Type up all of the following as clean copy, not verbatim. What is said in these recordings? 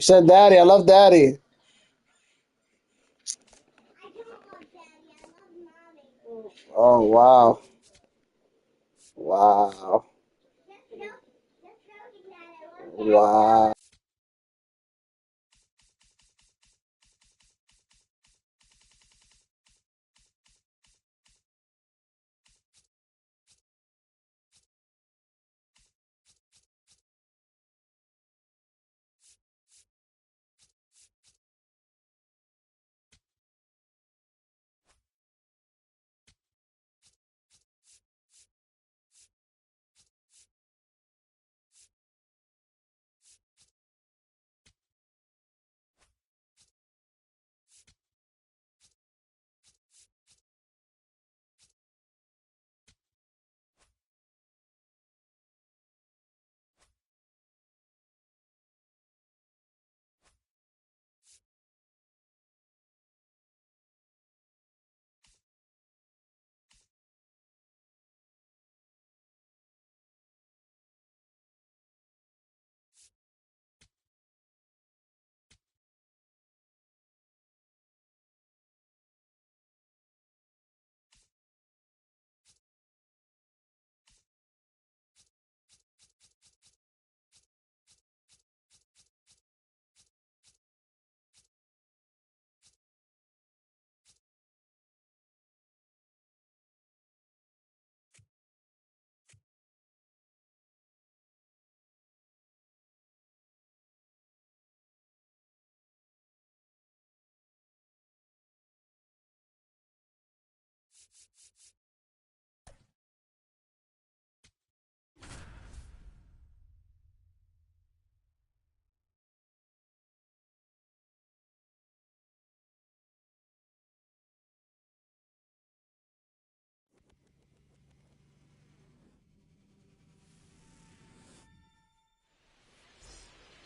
You said daddy. I love daddy. Oh, wow. Wow. Wow.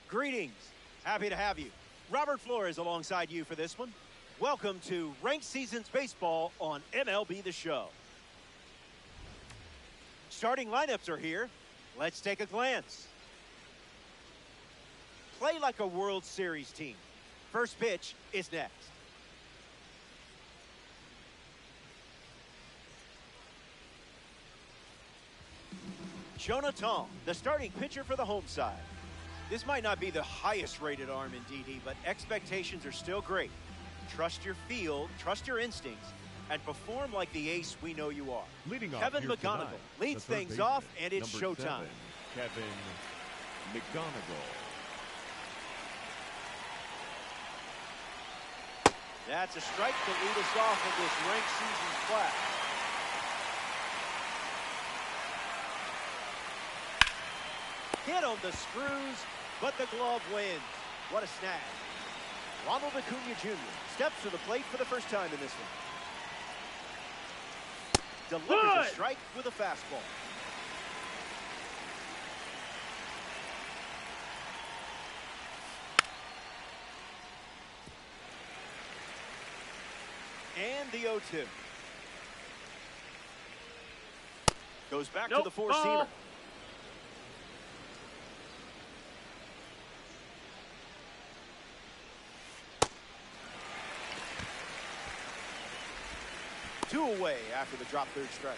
Greetings. Happy to have you. Robert Flores alongside you for this one. Welcome to Ranked Seasons Baseball on MLB The Show. Starting lineups are here. Let's take a glance. Play like a World Series team. First pitch is next. Jonathan, the starting pitcher for the home side. This might not be the highest rated arm in DD, but expectations are still great. Trust your field, trust your instincts, and perform like the ace we know you are. Leading off Kevin here McGonigal tonight, leads the third things baseman, off, and it's number showtime. 7, Kevin McGonigal. That's a strike to lead us off in this ranked season class. Hit on the screws, but the glove wins. What a snag. Ronald Acuna Jr. steps to the plate for the first time in this one. Delivers a strike with a fastball. And the 0-2. Goes back to the four-seamer. Two away after the drop third strike.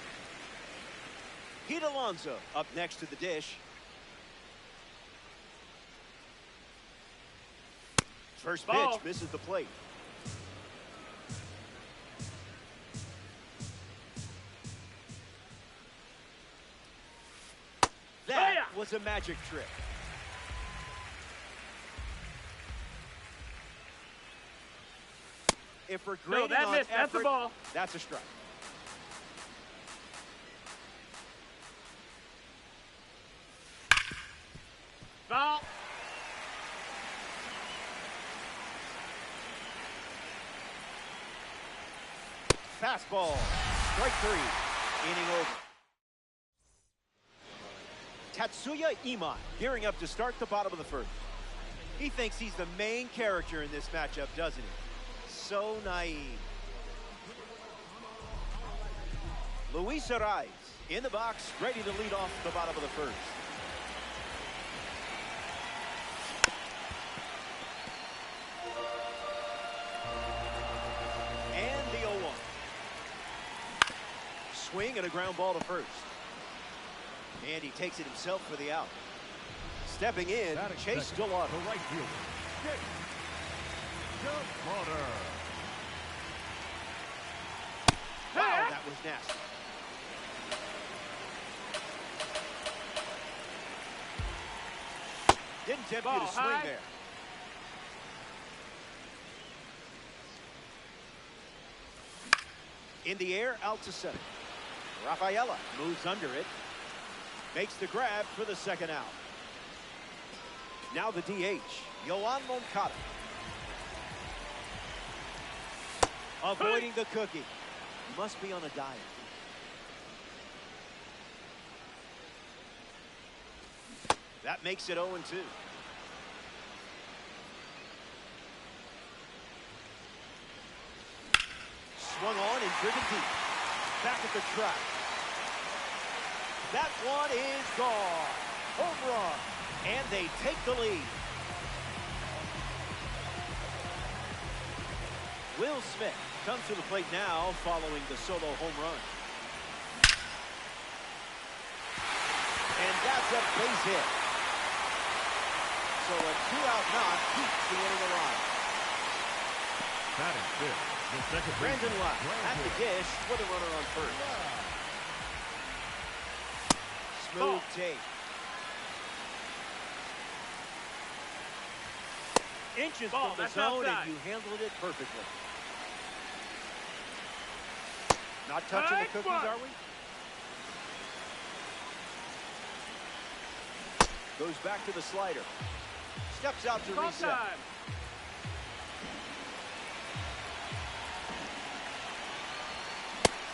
Pete Alonso up next to the dish. First pitch misses the plate. That was a magic trick. If we're grading on effort, that's a ball. That's a strike. Ball. Fastball. Strike three. Inning over. Tatsuya Imai gearing up to start the bottom of the first. He thinks he's the main character in this matchup, doesn't he? So naive. Luis Ariz in the box, ready to lead off the bottom of the first. swing and a ground ball to first. And he takes it himself for the out. Stepping in, Chase Delauder. The right fielder, Chase Delauder. Wow, that was nasty. Didn't tempt you to swing there. In the air, out to center. Rafaela moves under it. Makes the grab for the second out. Now the DH, Yoan Moncada. Avoiding the cookie. Must be on a diet. That makes it 0-2. Swung on and driven deep. Back at the track. That one is gone. Home run. And they take the lead. Will Smith comes to the plate now following the solo home run. And that's a base hit. So a 2-out knock keeps the inning alive. That is good. The second Brandon Lott at the dish with a runner on first. Smooth take. Inches from the zone, and you handled it perfectly. Not touching the cookies, are we? Goes back to the slider. Steps out to reset.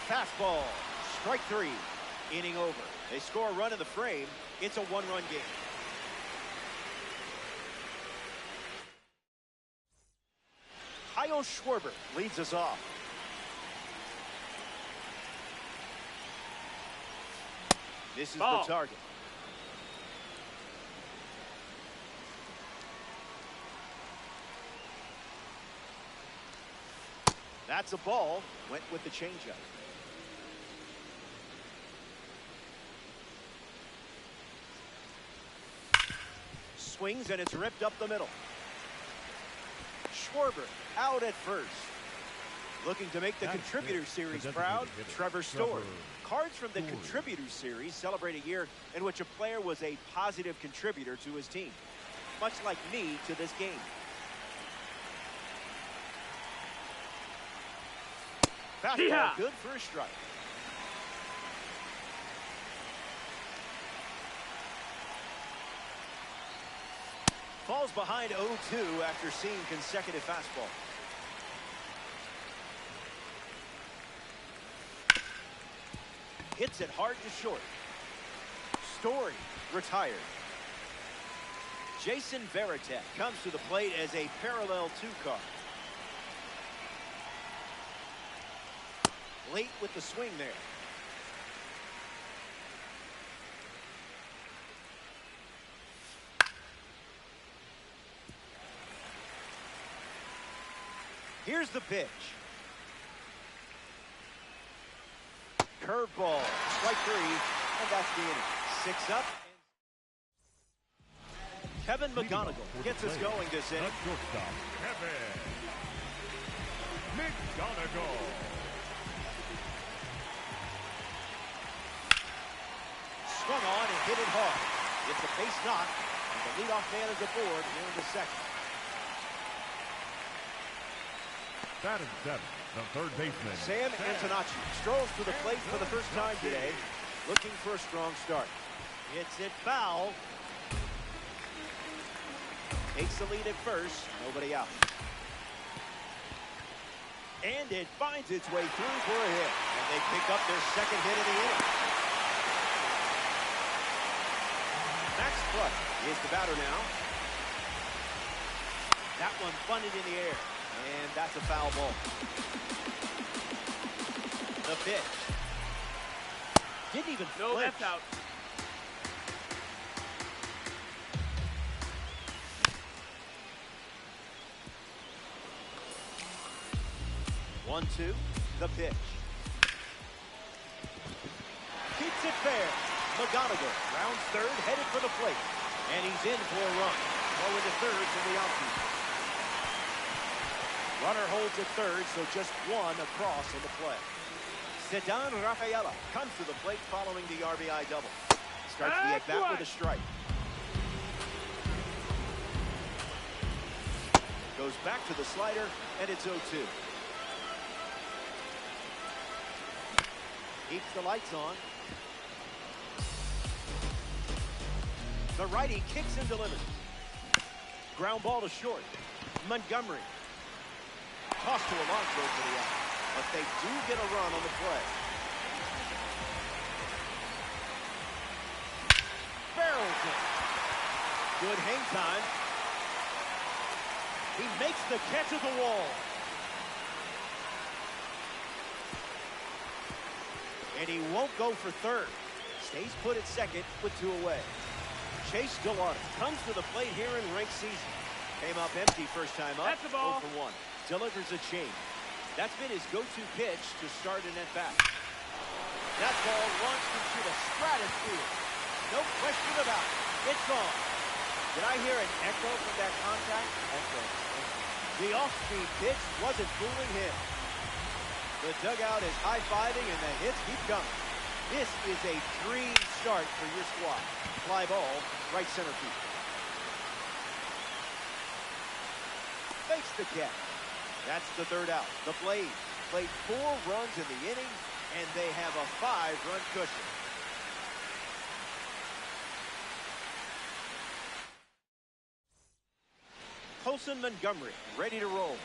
Fastball. Strike three. Inning over. They score a run in the frame. It's a one-run game. Kyle Schwarber leads us off. This is the target. That's a ball. Went with the changeup. Swings and it's ripped up the middle. Schwarber out at first. Looking to make the Contributor Series proud, Trevor Story. Cards from the Contributor Series celebrate a year in which a player was a positive contributor to his team. Much like me to this game. Fastball good for a strike. Falls behind 0-2 after seeing consecutive fastball. Hits it hard to short. Story retired. Jason Varitek comes to the plate as a parallel two card. Late with the swing there. Here's the pitch. Curveball, strike three, and that's the inning. 6 up. Kevin McGonigal gets us going this inning. Shortstop, Kevin McGonigal. Swung on and hit it hard. It's a base knock, and the leadoff man is aboard here in the second. That is 7, the third baseman. Sam Antonacci strolls to the plate for the first time today, looking for a strong start. Hits it foul. Takes the lead at first, nobody out. And it finds its way through for a hit. And they pick up their second hit of the inning. Max Clutch is the batter now. That one bunted in the air. And that's a foul ball. The pitch. Didn't even flinch. That's out. One, two, the pitch. it fair. McGonigal rounds third, headed for the plate. And he's in for a run. Throw into third from the outfield. Runner holds at third, so just one across in the play. Ceddanne Rafaela comes to the plate following the RBI double. Starts the at-bat with a strike. Goes back to the slider, and it's 0-2. Keeps the lights on. The righty kicks and delivers. Ground ball to short. Montgomery. Tossed to Alonso for the out. But they do get a run on the play. Barrels it. Good hang time. He makes the catch at the wall. And he won't go for third. Stays put at second with 2 away. Chase Delauder comes to the plate here in ranked season. Came up empty first time up. That's the ball. 0 for 1. Delivers a change. That's been his go-to pitch to start an at-bat. That ball launched into the stratosphere. No question about it. It's on. Did I hear an echo from that contact? Echo. The off-speed pitch wasn't fooling him. The dugout is high-fiving and the hits keep coming. This is a dream start for your squad. Fly ball, right center field. Fakes the catch. That's the third out. The Blaze played 4 runs in the inning, and they have a 5-run cushion. Colson Montgomery ready to roll.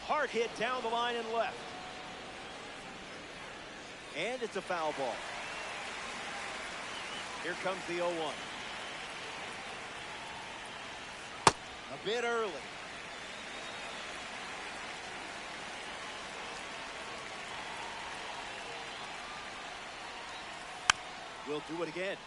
Hard hit down the line and left. And it's a foul ball. Here comes the 0-1. A bit early. We'll do it again.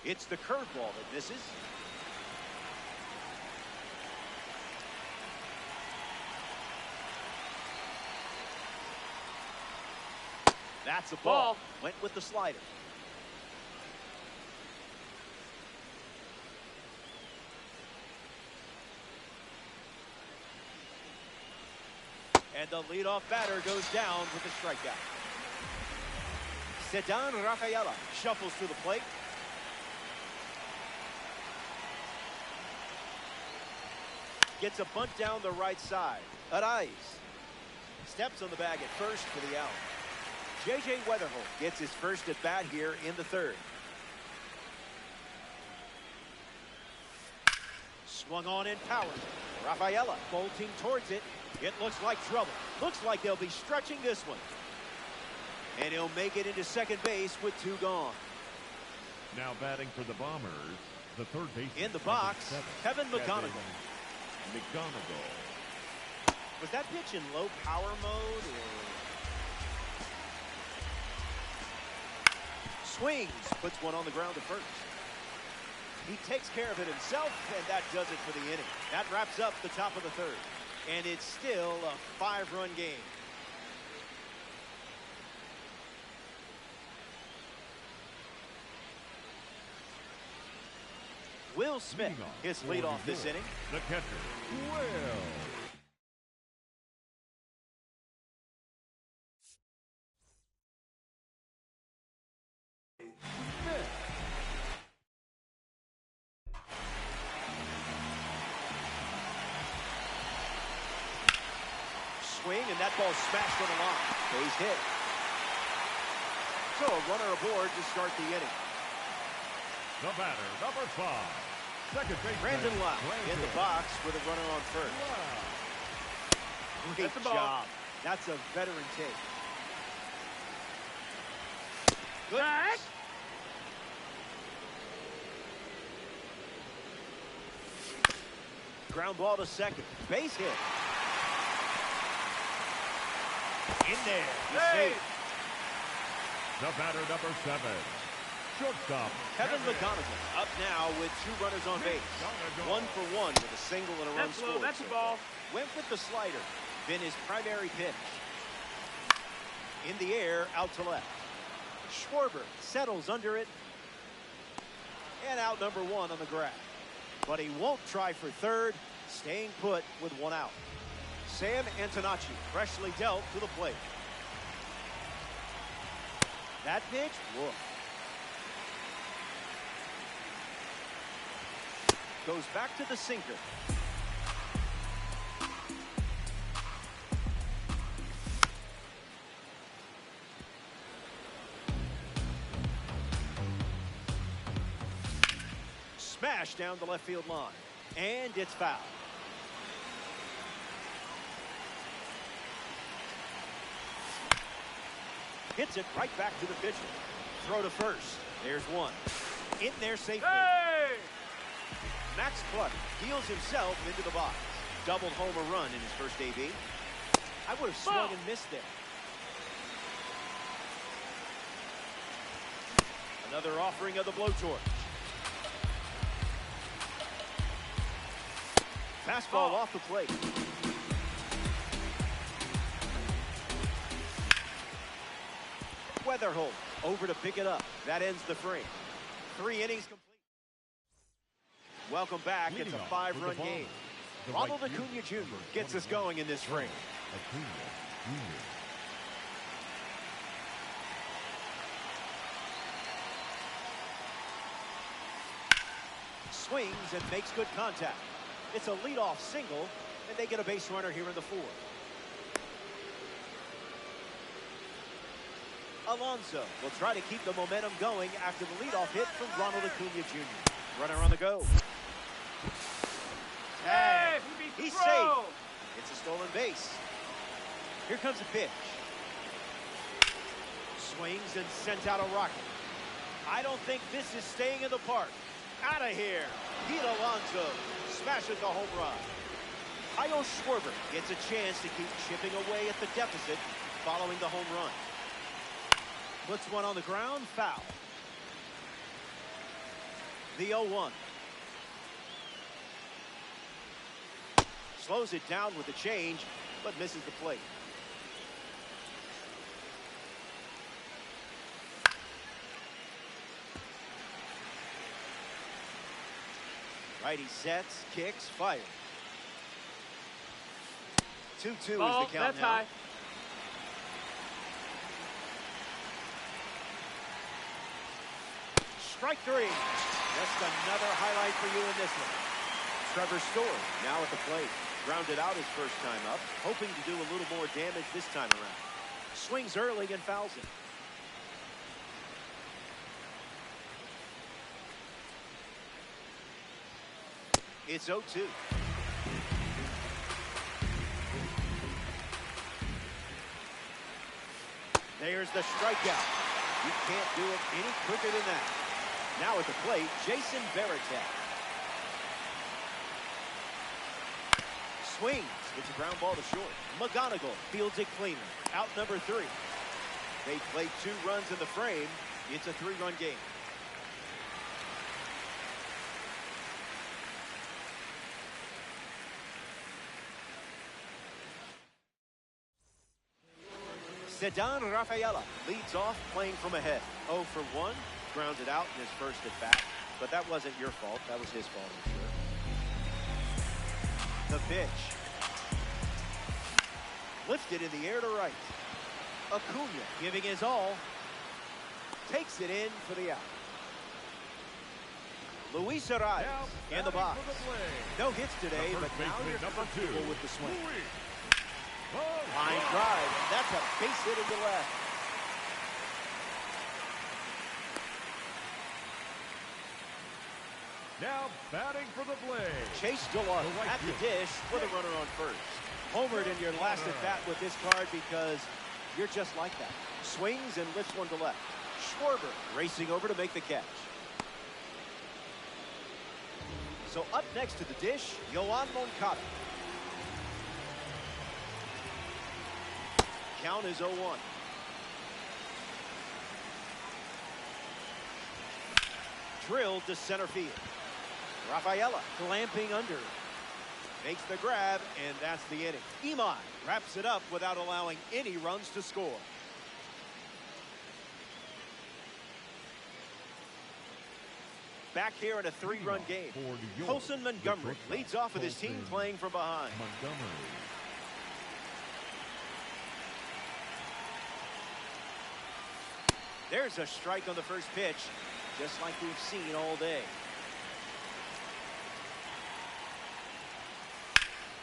It's the curveball that misses. That's a ball. Went with the slider. And the leadoff batter goes down with a strikeout. Ceddanne Rafaela shuffles to the plate. Gets a bunt down the right side. Arise steps on the bag at first for the out. J.J. Weatherholt gets his first at bat here in the third. Swung on in power. Rafaela bolting towards it. It looks like trouble. Looks like they'll be stretching this one. And he'll make it into second base with 2 gone. Now batting for the Bombers, the third baseman. In the box, Kevin McGonigal. Was that pitch in low power mode? Or... Swings, puts one on the ground to first. He takes care of it himself, and that does it for the inning. That wraps up the top of the third. And it's still a 5-run game. Will Smith, his leadoff this inning. The catcher, Will. Swing, and that ball smashed on the line. Base hit. So a runner aboard to start the inning. The batter, number 5. Second base. Brandon Lau in the box with a runner on first. Great job. That's a veteran take. Good. Ground ball to second. Base hit. In there. He's safe. The batter, number 7. Shortstop. Kevin McGonigal up now with 2 runners on base. 1 for 1 with a single and a run scored. That's a ball. Went with the slider. Been his primary pitch. In the air, out to left. Schwarber settles under it. And out number 1 on the grab. But he won't try for third, staying put with 1 out. Sam Antonacci freshly dealt to the plate. That pitch, whoa. Goes back to the sinker. Smash down the left field line. And it's foul. Hits it right back to the pitcher. Throw to first. There's 1. In there safely. Hey! Max Clutter deals himself into the box. Doubled home a run in his first AB. I would have swung and missed there. Another offering of the blowtorch. Fastball off the plate. Weatherholt over to pick it up. That ends the frame. 3 innings complete. Welcome back. It's a 5-run game. Ronald Acuna Jr. gets us going in this frame. Swings and makes good contact. It's a leadoff single, and they get a base runner here in the 4th. Alonso will try to keep the momentum going after the leadoff hit from Ronald Acuna Jr. Runner on the go. Tag. He's safe. It's a stolen base. Here comes a pitch. Swings and sent out a rocket. I don't think this is staying in the park. Out of here. Pete Alonso smashes a home run. Kyle Schwarber gets a chance to keep chipping away at the deficit following the home run. Puts 1 on the ground, foul. The 0-1. Slows it down with the change, but misses the plate. Righty sets, kicks, fires. 2-2 is the count that's now. high. Strike 3. Just another highlight for you in this one. Trevor Story now at the plate. Grounded out his first time up, hoping to do a little more damage this time around. Swings early and fouls it. It's 0-2. There's the strikeout. You can't do it any quicker than that. Now at the plate, Jason Varitek. Swings. It's a ground ball to short. McGonigal fields it cleanly. Out number 3. They played 2 runs in the frame. It's a 3-run game. Ceddanne Rafaela leads off playing from ahead. 0 for 1. Grounded out in his first at bat. But that wasn't your fault. That was his fault, I'm sure. The pitch. Lifted in the air to right. Acuna giving his all. Takes it in for the out. Luis Arias in the box. No hits today, but now you're comfortable with the swing. Line drive. That's a base hit into left. Now batting for the Blade. Chase Delauder at the dish with a runner on first. Homered in your last at bat with this card because you're just like that. Swings and lifts one to left. Schwarber racing over to make the catch. So up next to the dish, Yoan Moncada. Count is 0-1. drilled to center field. Rafaela clamping under. Makes the grab, and that's the inning. Imai wraps it up without allowing any runs to score. Back here in a 3-run game. Colson Montgomery leads off with his team playing from behind. There's a strike on the first pitch, just like we've seen all day.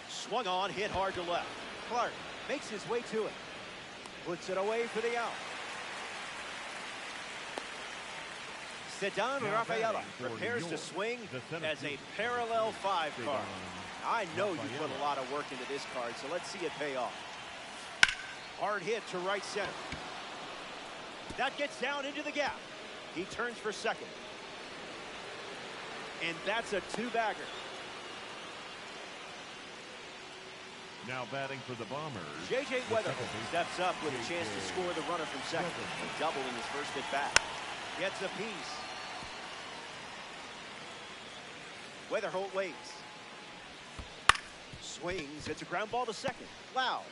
Swung on, hit hard to left. Clark makes his way to it. Puts it away for the out. Ceddanne Rafaela prepares to swing as a parallel 5 card. I know you put a lot of work into this card, so let's see it pay off. Hard hit to right center. That gets down into the gap. He turns for second. And that's a 2-bagger. Now batting for the Bombers, J.J. Weatherford steps up with a chance to score the runner from second. A double in his first at bat. Gets a piece. Weatherholt waits. Swings. It's a ground ball to second. Loud.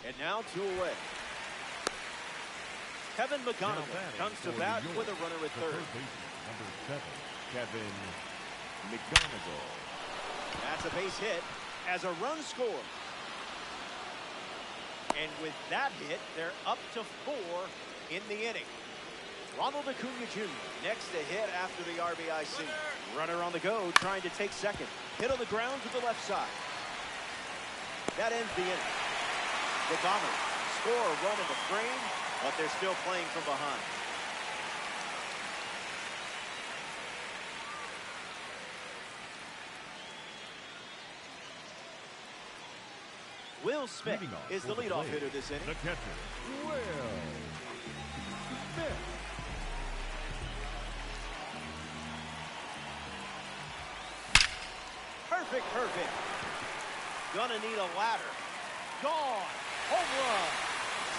And now 2 away. Kevin McGonigal comes to bat with a runner at third. Number 7, Kevin McGonigal. That's a base hit as a run scores. And with that hit, they're up to 4 in the inning. Ronald Acuna Jr. next to hit after the RBI single. Runner on the go, trying to take second. Hit on the ground to the left side. That ends the inning. The Bombers score a run in the frame, but they're still playing from behind. Will Smith is the leadoff hitter this inning. The catcher, Will Smith. Perfect. Gonna need a ladder. Gone. Home run.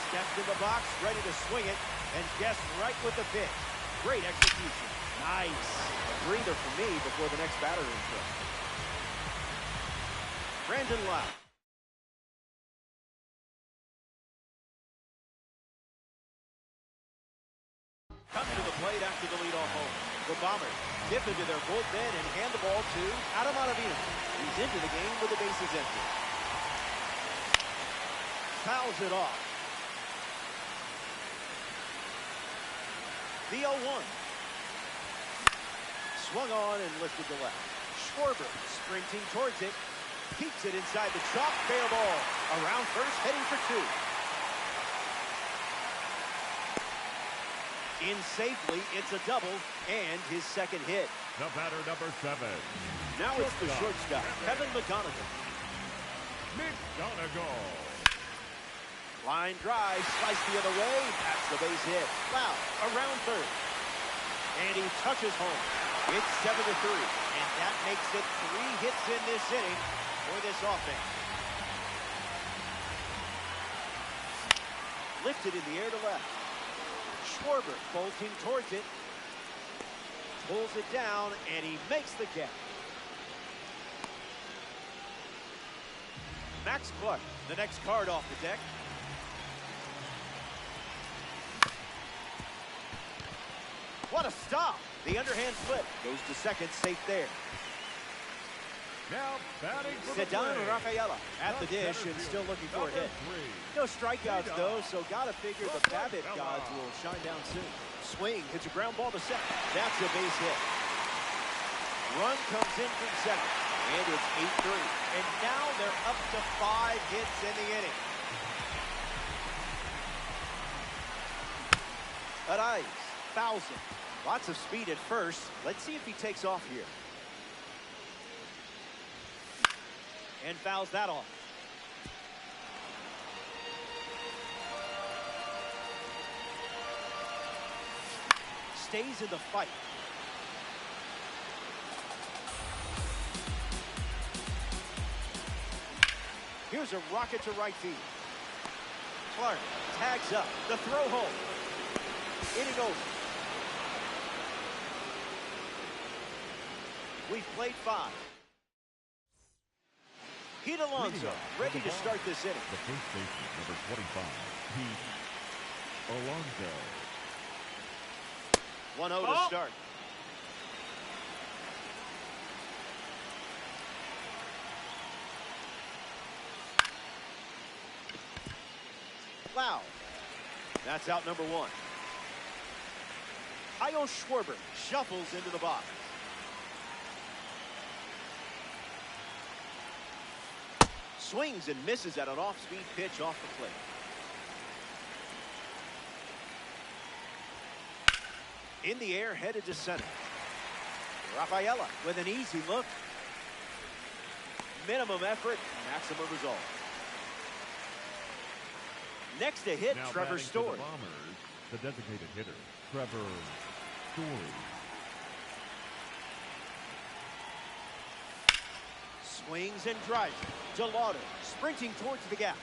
Stepped in the box, ready to swing it, and guessed right with the pitch. Great execution. Nice. A breather for me before the next batter intro. Brandon Lowe. Comes to the plate after the leadoff home. The Bombers dip into their bullpen and hand the ball to Adam Ottavino. He's into the game with the bases empty. Fouls it off. The 0-1. Swung on and lifted to left. Schwarber sprinting towards it. Keeps it inside the chalk. Fair ball. Around first, heading for 2. In safely, it's a double, and his second hit. The batter, number 7. Now it's the shortstop, Kevin McGonigal. Line drive, sliced the other way. That's the base hit. Wow, around third. And he touches home. It's 7-3, and that makes it 3 hits in this inning for this offense. Lifted in the air to left. Schwarber bolting towards it. Pulls it down, and he makes the catch. Max Clark, the next card off the deck. What a stop! The underhand flip goes to second, safe there. Now batting for Ceddanne Rafaela at the dish and still looking for a hit. No strikeouts though, so gotta figure the Babbitt gods will shine down soon. Swing, hits a ground ball to second. That's a base hit. Run comes in from second, and it's 8-3. And now they're up to 5 hits in the inning. Arias fouls him. Lots of speed at first. Let's see if he takes off here. And fouls that off. Stays in the fight. Here's a rocket to right field. Clark tags up. The throw home. Inning over. We've played 5. Pete Alonso, ready to start this inning. The first baseman, number 25, Pete Alonso. 1-0 to start. Wow. That's out number 1. Kyle Schwarber shuffles into the box. Swings and misses at an off-speed pitch off the plate. In the air, headed to center. Rafaela with an easy look. Minimum effort, maximum result. Next to hit, Now Trevor batting for Story. the Bombers, the designated hitter, Trevor Story. Swings and drives it. Gelato sprinting towards the gap.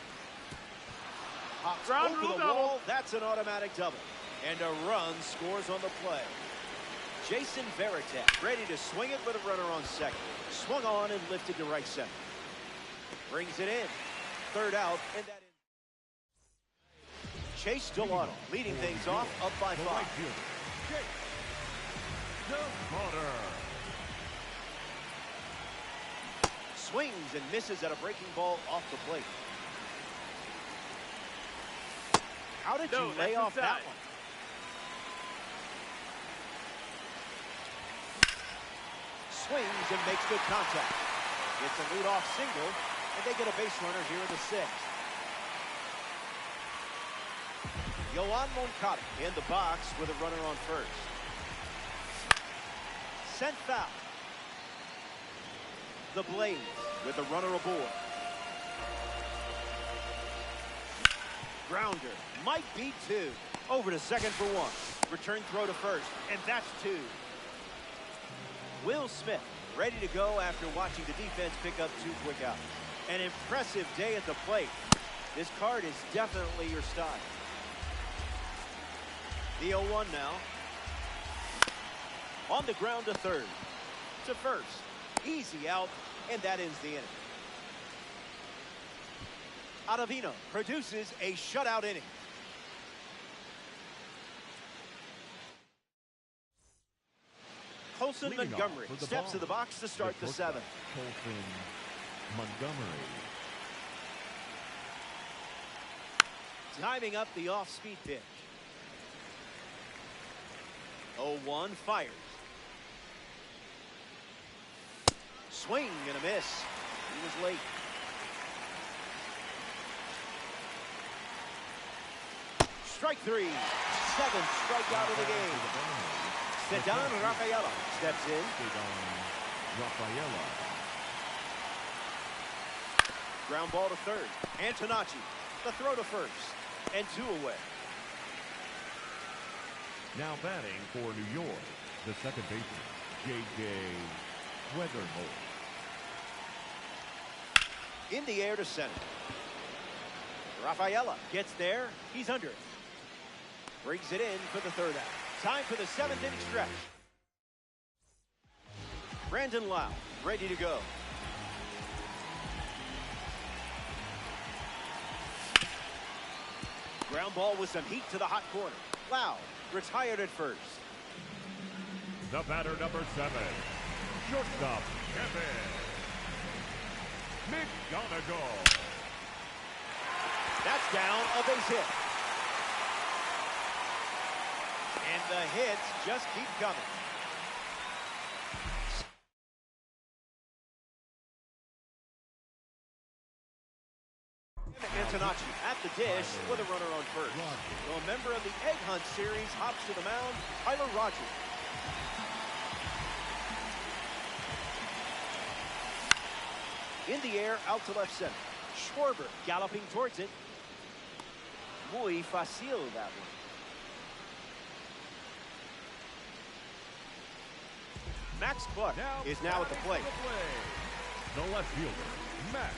Pops Ground over rule the double. wall. That's an automatic double. And a run scores on the play. Jason Veritek ready to swing it with a runner on second. Swung on and lifted to right center. Brings it in. Third out, and that is Chase Gelato leading things off, up by The 5. right fielder, Jake Gelato. Swings and misses at a breaking ball off the plate. How did you lay off that one? Swings and makes good contact. Gets a leadoff single, and they get a base runner here in the 6th. Yoan Moncada in the box with a runner on first. Sent foul. The Blaze with a runner aboard. Grounder might be 2. Over to second for 1. Return throw to first, and that's 2. Will Smith ready to go after watching the defense pick up 2 quick outs. An impressive day at the plate. This card is definitely your style. The 0-1 now. On the ground to third. To first. Easy out, and that ends the inning. Ottavino produces a shutout inning. Colson Leading off Montgomery for the steps to the Bombers, box to start the shortstop, 7th. Colson Montgomery. Timing up the off-speed pitch. 0-1 fires. Swing and a miss. He was late. Strike 3. 7th strikeout of the game. Ceddanne Rafaela steps in. Ceddanne Rafaela. Ground ball to third. Antonacci. The throw to first. And 2 away. Now batting for New York, the second baseman, J.J. Weatherholt. In the air to center. Rafaela gets there. He's under it. Brings it in for the 3rd out. Time for the 7th inning stretch. Brandon Lau ready to go. Ground ball with some heat to the hot corner. Lau retired at first. The batter, number 7, shortstop, Kevin McGonigal. That's down, a base hit. And the hits just keep coming. Antonacci at the dish with a runner on first. So a member of the Egg Hunt series hops to the mound, Tyler Rogers. In the air, out to left center. Schwarber galloping towards it. Muy fácil, that one. Max Clark is now at the plate. The left fielder, Max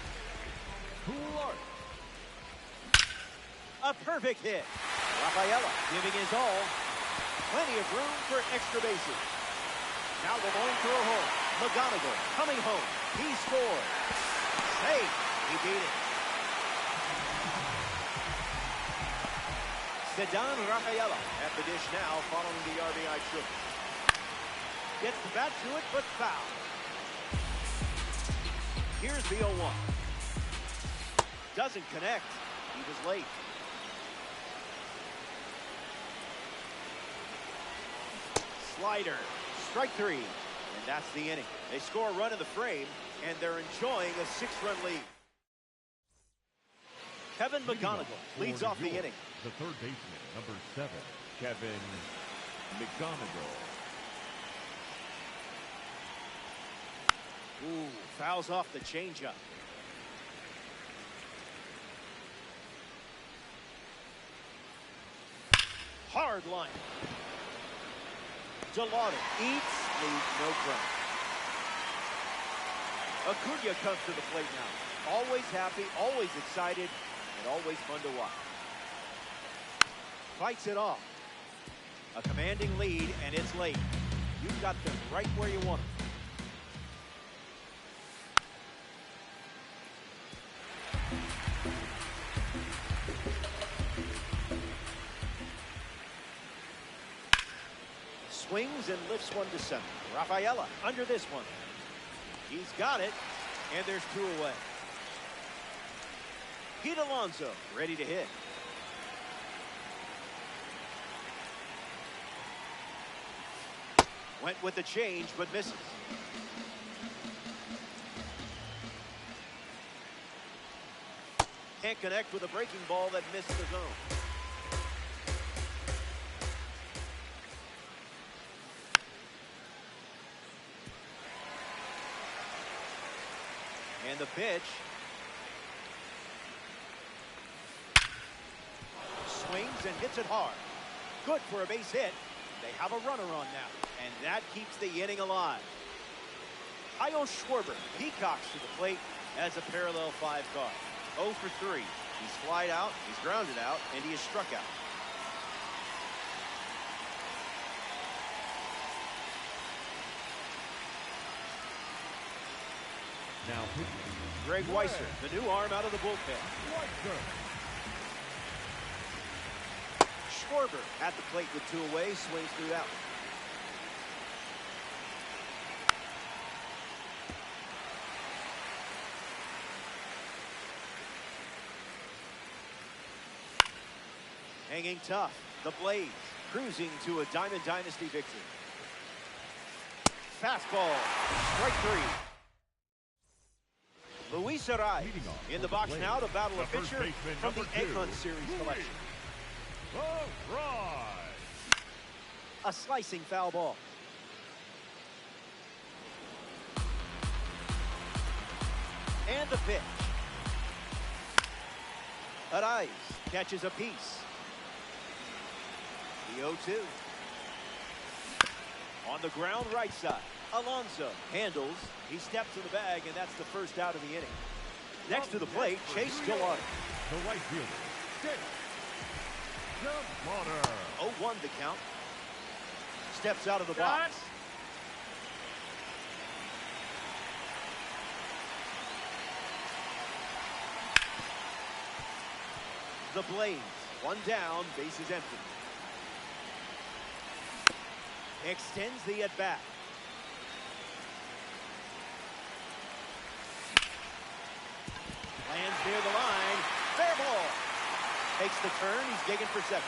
Clark. A perfect hit. Rafaela giving his all. Plenty of room for extra bases. Now going through a hole. McGonigal coming home. He scored. Safe. He beat it. Sedan Rafaela at the dish now following the RBI triple. Gets the bat to it, but foul. Here's the 0-1. Doesn't connect. He was late. Slider. Strike three. And that's the inning. They score a run in the frame, and they're enjoying a 6-run lead. Kevin McGonigal leads off the inning. The third baseman, number 7, Kevin McGonigal. Ooh, fouls off the changeup. Hard line. Delauder eats, leaves no crumb. Acuna comes to the plate now. Always happy, always excited, and always fun to watch. Fights it off. A commanding lead, and it's late. You've got them right where you want them. Swings and lifts one to center. Rafaela under this one. He's got it, and there's 2 away. Pete Alonso ready to hit. Went with the change, but misses. Can't connect with a breaking ball that missed the zone. And the pitch. Swings and hits it hard. Good for a base hit. They have a runner on now, and that keeps the inning alive. Kyle Schwarber peacocks to the plate as a parallel 5 card. 0 for 3. He's flied out, he's grounded out, and he is struck out. Now, Greg Weisser, the new arm out of the bullpen. Schwarber at the plate with 2 away, swings through that one. Hanging tough, the Blaze cruising to a Diamond Dynasty victory. Fastball, strike 3. Luis Arai in the box now to battle a pitcher from the Egg Hunt Series collection. A slicing foul ball. And the pitch. Arai catches a piece. The 0-2. On the ground right side. Alonso handles. He steps to the bag, and that's the first out of the inning. Next to the plate, Chase Delauder. The right fielder, Delauder. 0-1 the count. Steps out of the box. The Blaze, 1 down, bases empty. Extends the at-bat. Lands near the line. Fair ball. Takes the turn. He's digging for 7.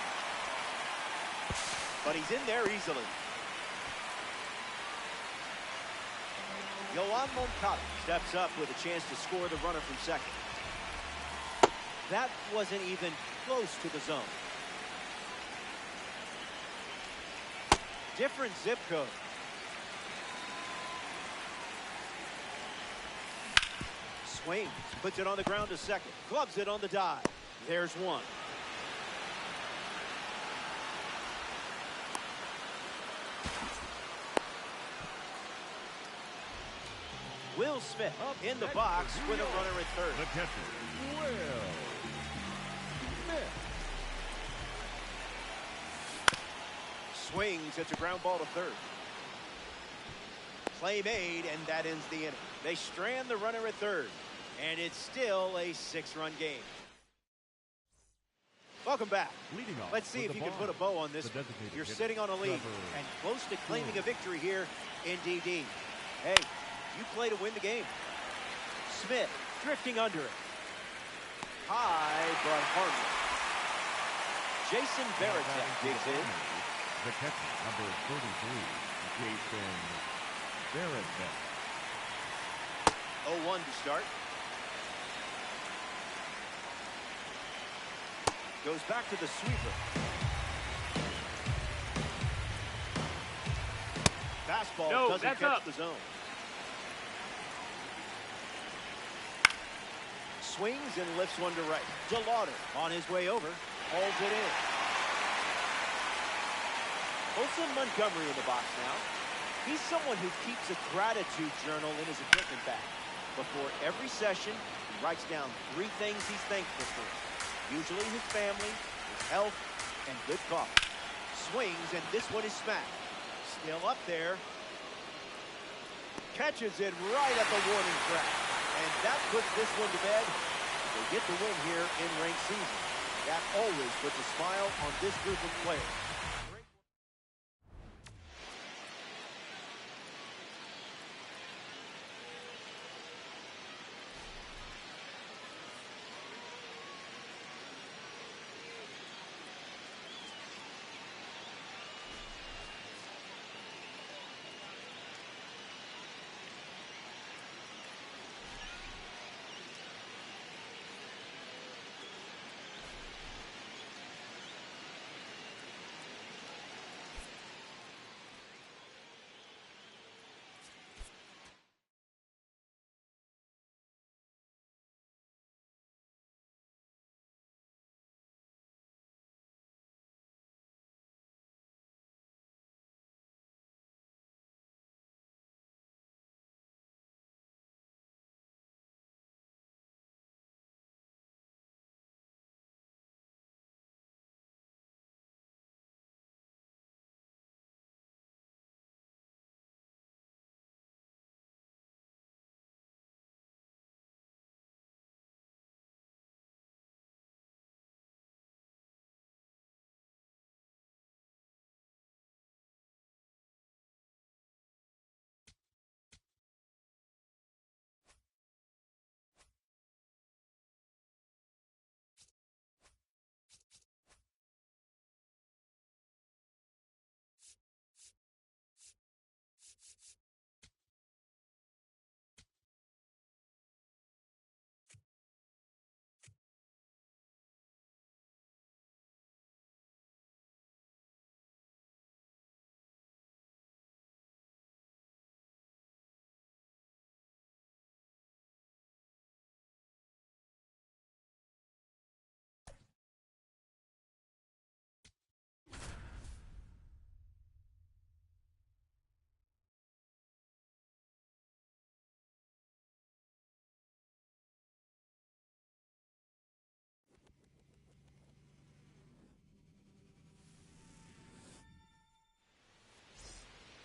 But he's in there easily. Yoan Moncada steps up with a chance to score the runner from second. That wasn't even close to the zone. Different zip code. Swings, puts it on the ground to second. Clubs it on the dive. There's 1. Will Smith in the box with a runner at third. The catcher, Will Smith. Swings, it's a ground ball to third. Play made, and that ends the inning. They strand the runner at third, and it's still a 6-run game. Welcome back. Leading off Let's see if you can put a bow on this one. You're sitting on a lead and close to claiming a victory here in DD. Hey, you play to win the game. Smith drifting under it. High, but harmless. Jason Veritek digs in. The catcher, number 33, Jason Veritek. 0-1 to start. Goes back to the sweeper. Fastball doesn't catch the zone. Swings and lifts one to right. DeLauder on his way over. Holds it in. Olson Montgomery in the box now. He's someone who keeps a gratitude journal in his equipment bag. Before every session, he writes down 3 things he's thankful for. Usually his family, his health, and good coffee. Swings, and this one is smacked. Still up there. Catches it right at the warning track. And that puts this one to bed. They get the win here in ranked season. That always puts a smile on this group of players.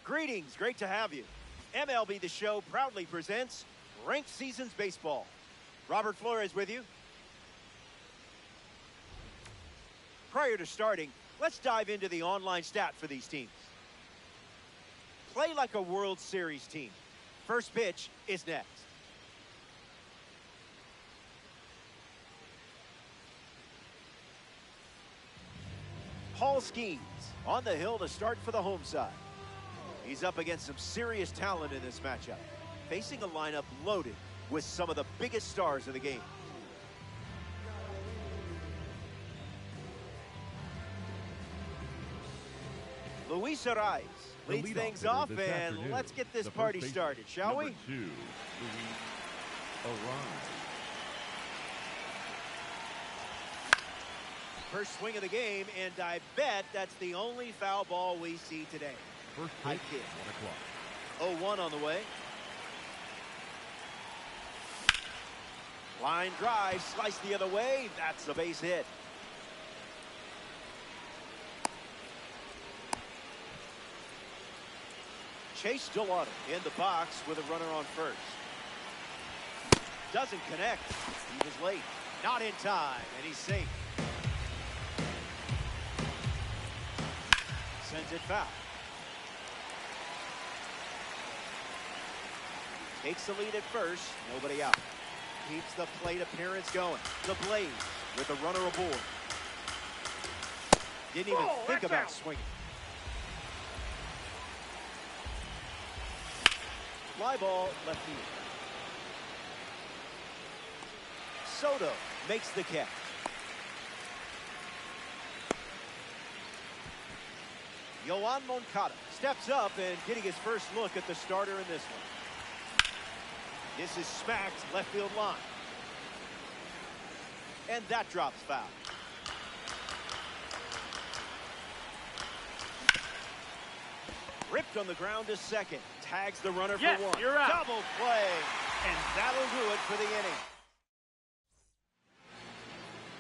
Greetings, great to have you. MLB The Show proudly presents Ranked Seasons Baseball. Robert Flores with you. Prior to starting, let's dive into the online stat for these teams. Play like a World Series team. First pitch is next. Paul Skeens on the hill to start for the home side. He's up against some serious talent in this matchup, facing a lineup loaded with some of the biggest stars of the game. Luis Ariz leads things off, and let's get this party started, shall we? Number 2, Luis Ariz. First swing of the game, and I bet that's the only foul ball we see today. First I pitch, kid. 1 o'clock. 0-1 on the way. Line drive, slice the other way. That's a base hit. Chase Delauder in the box with a runner on first. Doesn't connect. He was late. Not in time, and he's safe. Sends it foul. Takes the lead at first. Nobody out. Keeps the plate appearance going. The Blaze with a runner aboard. Didn't even think about swinging. Fly ball left field. Soto makes the catch. Yoan Moncada steps up and getting his first look at the starter in this one. This is smacked left field line. And that drops foul. Ripped on the ground to second. Tags the runner for one. You're out. Double play. And that'll do it for the inning.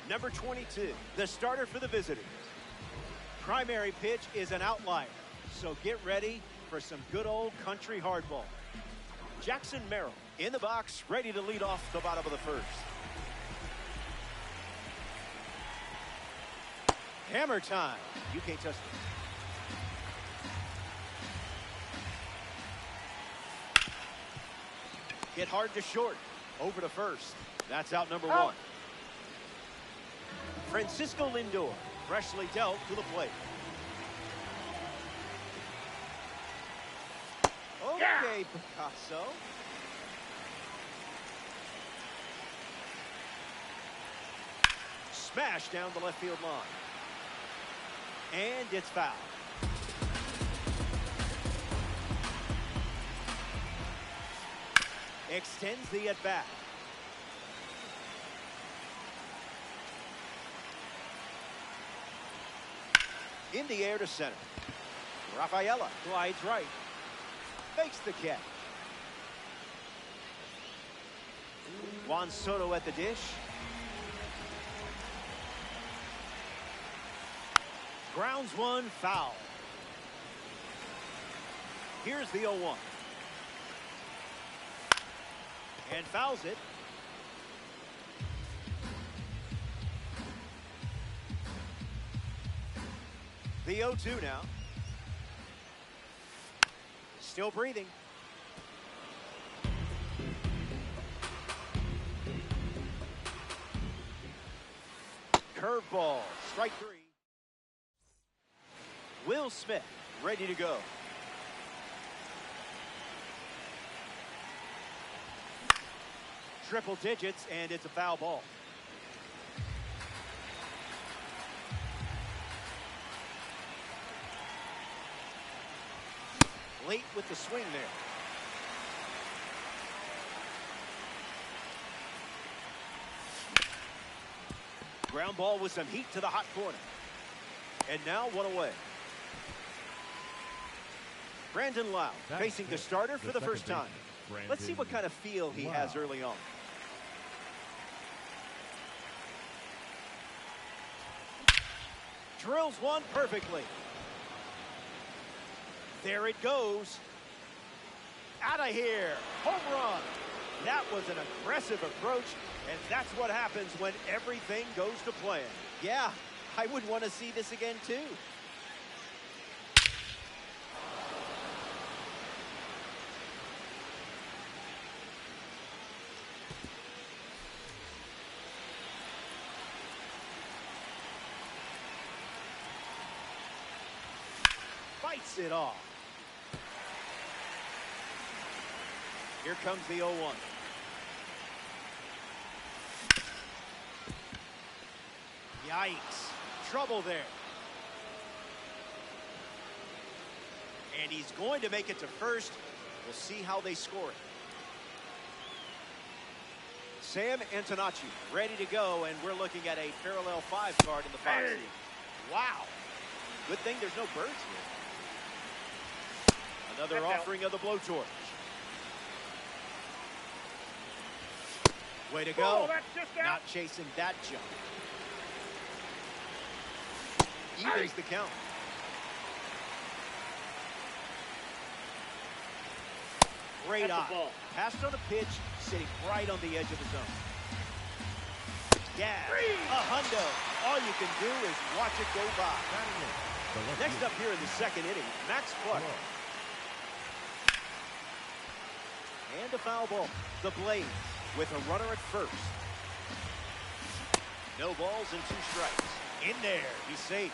Number 22, the starter for the visitors. Primary pitch is an outlier, so get ready for some good old country hardball. Jackson Merrill in the box, ready to lead off the bottom of the first. Hammer time. You can't touch this. Hit hard to short. Over to first. That's out number one. Francisco Lindor, freshly dealt to the plate. Okay, Picasso. Smash down the left field line. And it's foul. Extends the at-bat. In the air to center. Rafaela glides right. Makes the catch. Juan Soto at the dish. Grounds one, foul. Here's the 0-1. And fouls it. The 0-2 now. Still breathing. Curveball, strike three. Will Smith, ready to go. Triple digits, and it's a foul ball. Late with the swing there. Ground ball with some heat to the hot corner. And now one away. Brandon Lau facing the starter for the first time. Let's see what kind of feel he has early on. Drills one perfectly. There it goes. Out of here. Home run. That was an aggressive approach, and that's what happens when everything goes to plan. Yeah, I would want to see this again too. Fights it off. Here comes the 0-1. Yikes. Trouble there. And he's going to make it to first. We'll see how they score it. Sam Antonacci ready to go, and we're looking at a parallel 5 card in the box here. Wow. Good thing there's no birds here. Another offering of the blowtorch. Way to go. Not chasing that jump. Evens the count. Great eye. Passed on a pitch, sitting right on the edge of the zone. Yeah, a hundo. All you can do is watch it go by. Next up here in the second inning, Max Clark. And a foul ball. The Blades with a runner at first. No balls and 2 strikes. In there, he's safe.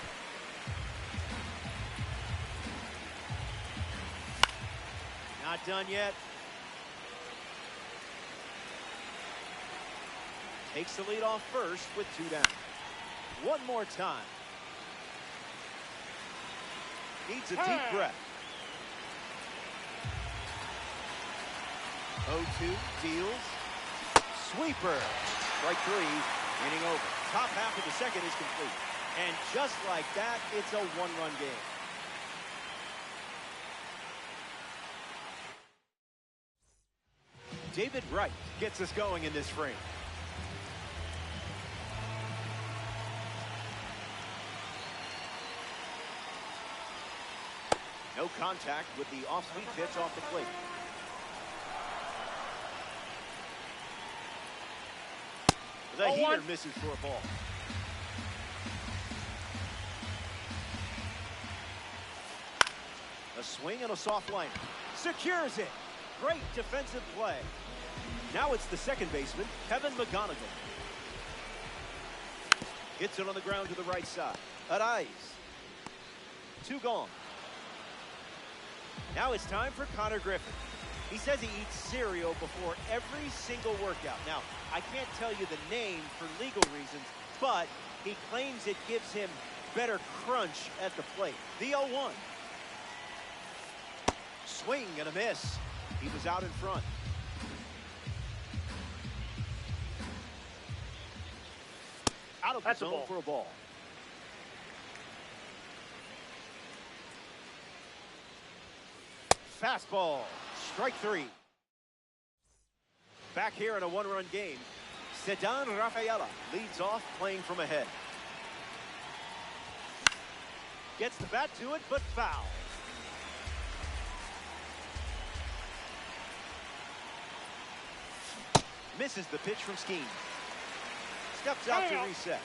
Not done yet. Takes the lead off first with 2 down. One more time. Needs a deep breath. 0-2, deals. Sweeper. Strike 3, inning over. Top half of the second is complete. And just like that, it's a 1-run game. David Wright gets us going in this frame. No contact with the off-speed pitch off the plate. The heater misses for a ball. A swing and a soft liner. Secures it. Great defensive play. Now it's the second baseman, Kevin McGonigal. Hits it on the ground to the right side. At ice. 2 gone. Now it's time for Connor Griffin. He says he eats cereal before every single workout. Now, I can't tell you the name for legal reasons, but he claims it gives him better crunch at the plate. The 0-1. Swing and a miss. He was out in front. Out of the zone for a ball. Fastball. Strike 3. Back here in a 1-run game, Sedan Rafaela leads off playing from ahead. Gets the bat to it, but foul. Misses the pitch from Skeen. Steps out to reset.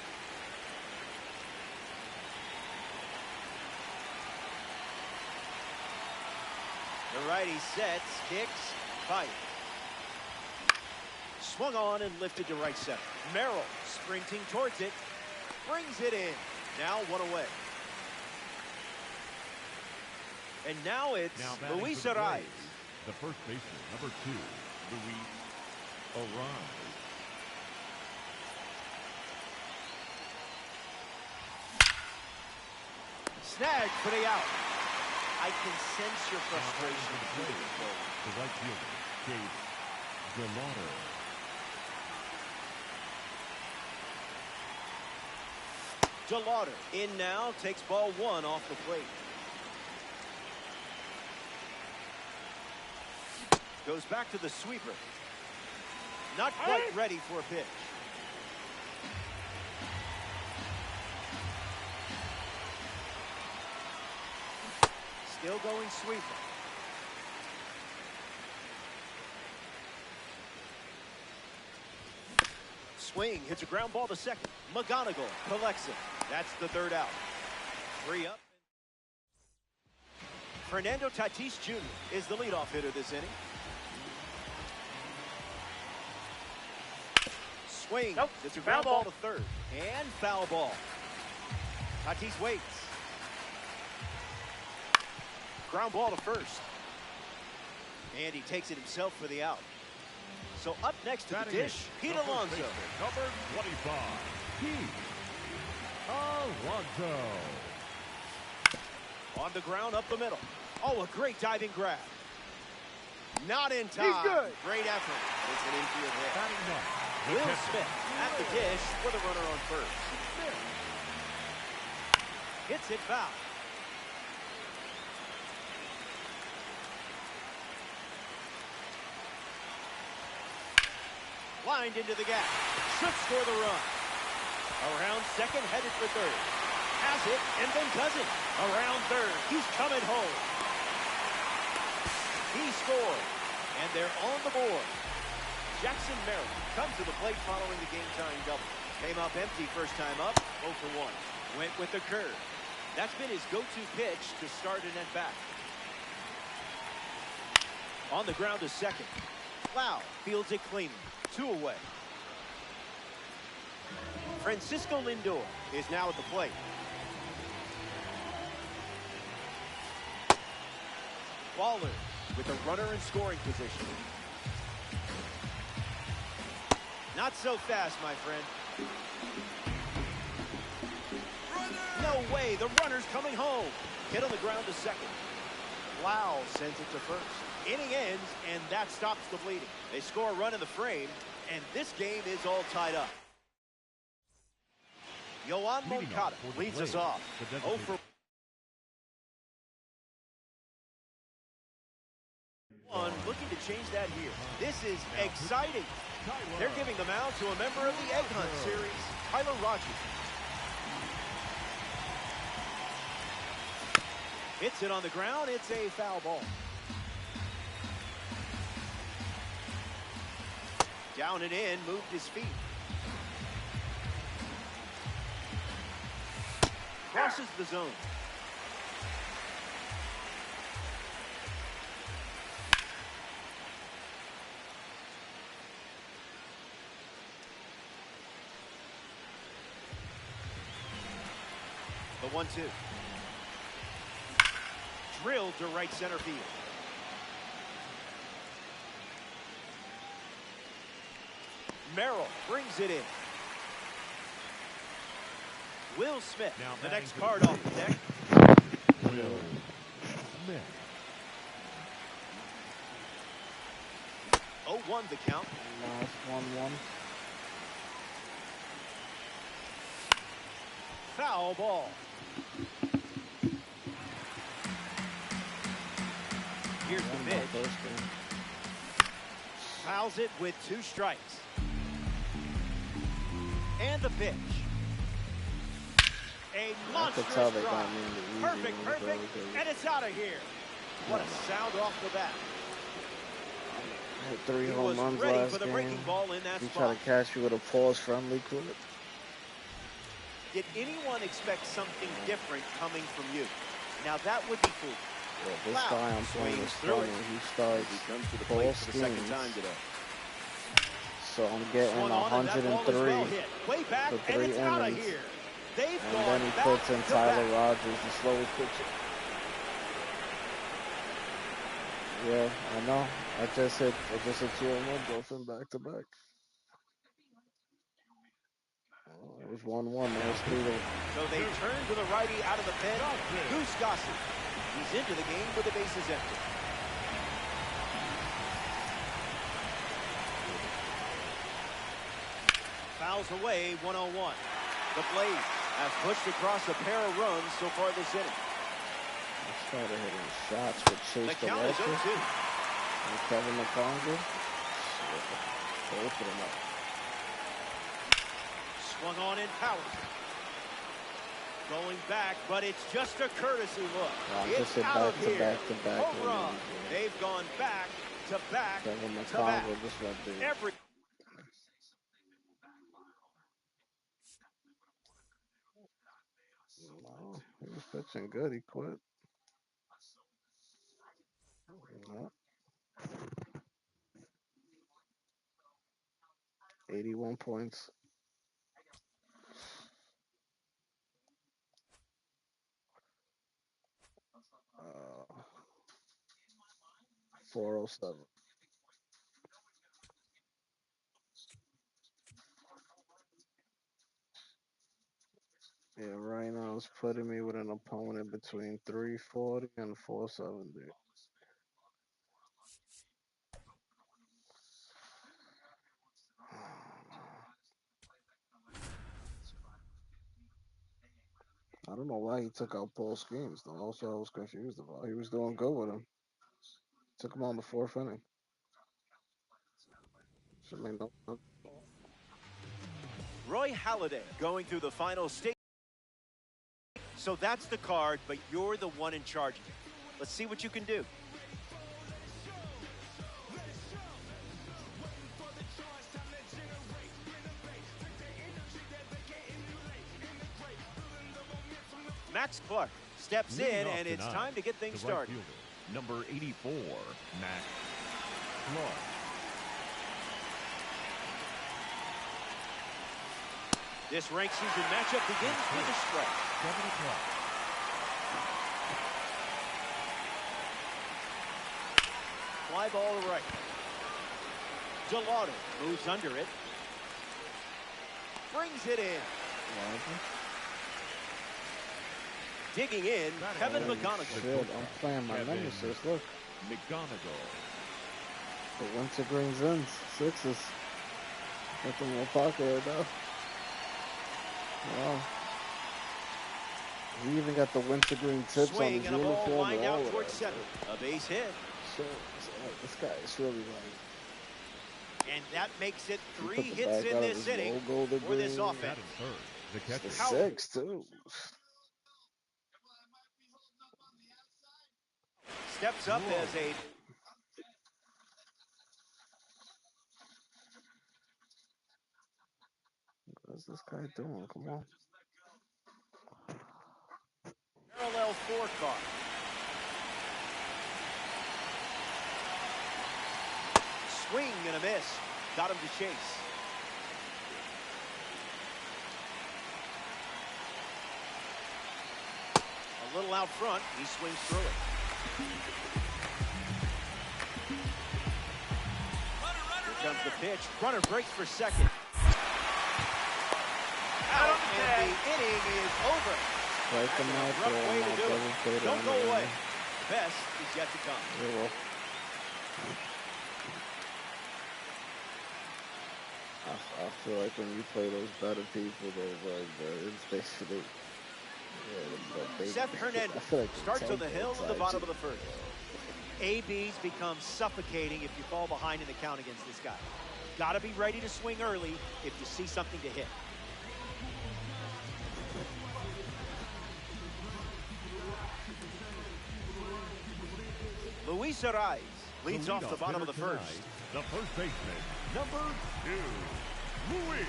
The righty sets, kicks, fires. Swung on and lifted to right center. Merrill sprinting towards it. Brings it in. Now 1 away. And now it's Luis Arraez. The first baseman, number 2, Luis Arraez. Snag for the out. I can sense your frustration. The right fielder, Dave Delauder. Delauder in now, takes ball 1 off the plate. Goes back to the sweeper. Not quite ready for a pitch. Still going sweeper. Swing, hits a ground ball to second. McGonigal collects it. That's the 3rd out. 3 up. Fernando Tatis Jr. is the leadoff hitter this inning. Swing, hits a ground ball to 3rd. And foul ball. Tatis waits. Ground ball to 1st. And he takes it himself for the out. So up next to the dish, Pete Alonso. Number 25, Pete Alonso. On the ground, up the middle. Oh, a great diving grab. Not in time. He's good. Great effort. It's an infield hit. Batting ninth, Will Smith at the dish with a runner on first. Hits it foul. Lined into the gap. Should score the run. Around second, headed for 3rd. Has it, and then doesn't. Around 3rd. He's coming home. He scored. And they're on the board. Jackson Merrill comes to the plate following the game-tying double. Came up empty first time up, 0 for 1. Went with the curve. That's been his go-to pitch to start an at-bat. On the ground to second. Lau fields it cleanly. 2 away. Francisco Lindor is now at the plate. Waller with a runner in scoring position. Not so fast, my friend. No way, the runner's coming home. Hit on the ground to second. Lau sends it to first. Inning ends, and that stops the bleeding. They score a run in the frame, and this game is all tied up. Yoan Moncada leads us off. 0 for 1, looking to change that here. This is exciting. They're giving the mound to a member of the Egg Hunt series, Tyler Rogers. Hits it on the ground. It's a foul ball. Down and in, moved his feet. Crosses the zone. The 1-2. Drilled to right center field. Merrill brings it in. Will Smith, Now the next batting card to the off the deck. Will Smith. 0-1 the count. Last 1-1. Foul ball. Here's the pitch. Fouls it with 2 strikes. And the pitch. A monstrous drive. Perfect, and it's out of here. What a sound off the bat. Hit 3 He home was runs ready last for the game. breaking ball in that He spot. tried to catch you with a pause friendly quick. Did anyone expect something different coming from you? Now that would be foolish. Well, this Wow. guy I'm playing Swings is through funny. it. He starts He comes to the ball plate for the second schemes. time today. So I'm getting Swung on, and that ball is 103. well hit. Way back, for and 3 it's out of innings. here. They've And gone then he back puts in to Tyler back. Rogers, the slowest pitcher. Yeah, I know. I just hit you and Woodruff back to back. Oh, it was 1-1. Now it's 3-0. So they turn to the righty out of the pen. Goose Gossett. He's into the game with the bases empty. Fouls away, 1-0-1. The Blaze has pushed across a pair of runs so far this inning. I started hitting shots with The Chase count is DeRocher 0-2. and Kevin McConaughey. Both of them up. Swung on in power. Going back, but it's just a courtesy look. Wow, It's just hit out of back to here. back to back. Home run. They've gone back to back Kevin to back. McConaughey just went there. Every No, he was pitching good. He quit. No. 81 points. Uh, 407. Yeah, right now it's putting me with an opponent between 340 and 470. I don't know why he took out Paul Skeens, though. Also, I was confused about. He was doing good with him. Took him on the 4th inning. Should mean no. Roy Halladay going through the final stage. So that's the card, but you're the one in charge of it. Let's see what you can do. Max Clark steps Leading in, off and it's tonight, time to get things the right started. fielder, number 84, Max Clark. This ranked season matchup begins with a strike. 7 o'clock. Fly ball to right. Delauder moves under it. Brings it in. Digging in, Kevin McGonigal. Shit, I'm playing my nemesis. Look, McGonigal. the wintergreen's in. Sixes. Got them in my pocket right now. Wow. He even got the wintergreen tips on Swing his and a ball uniform. lined and all out of towards that. center. A base hit. So, this guy is really like. And that makes it He 3 put the hits back in out of this his inning logo, the for this green. offense. Batting third, the catcher. The six, too. Steps up as a What's this guy doing? Come on. parallel 4 car. Swing and a miss. Got him to chase. A little out front. He swings through it. Here comes the pitch. Runner breaks for second. Out, and the inning is over. Strike That's him an out, abrupt throw way him to out, do doesn't it. put it Don't on go the away. line. Best is yet to come. Yeah, well. I feel like when you play those better people, those like the they Seth Hernandez I feel like they starts on take the that hill at the type bottom of- of the first. ABs become suffocating if you fall behind in the count against this guy. Got to be ready to swing early if you see something to hit. Luis Ariz leads off the bottom of the first. Tonight, the first baseman, number 2, Luis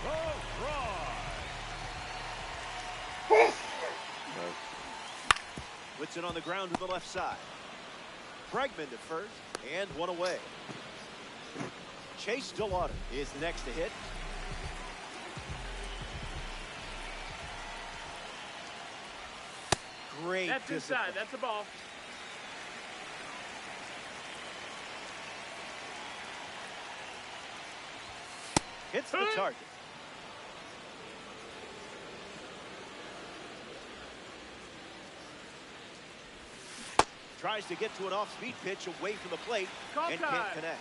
Ariz. Puts it on the ground to the left side. Bregman to first, and one away. Chase Delauder is the next to hit. Great That's discipline. inside. That's a ball. Hits the target. Tries to get to an off-speed pitch away from the plate Call and time. can't connect.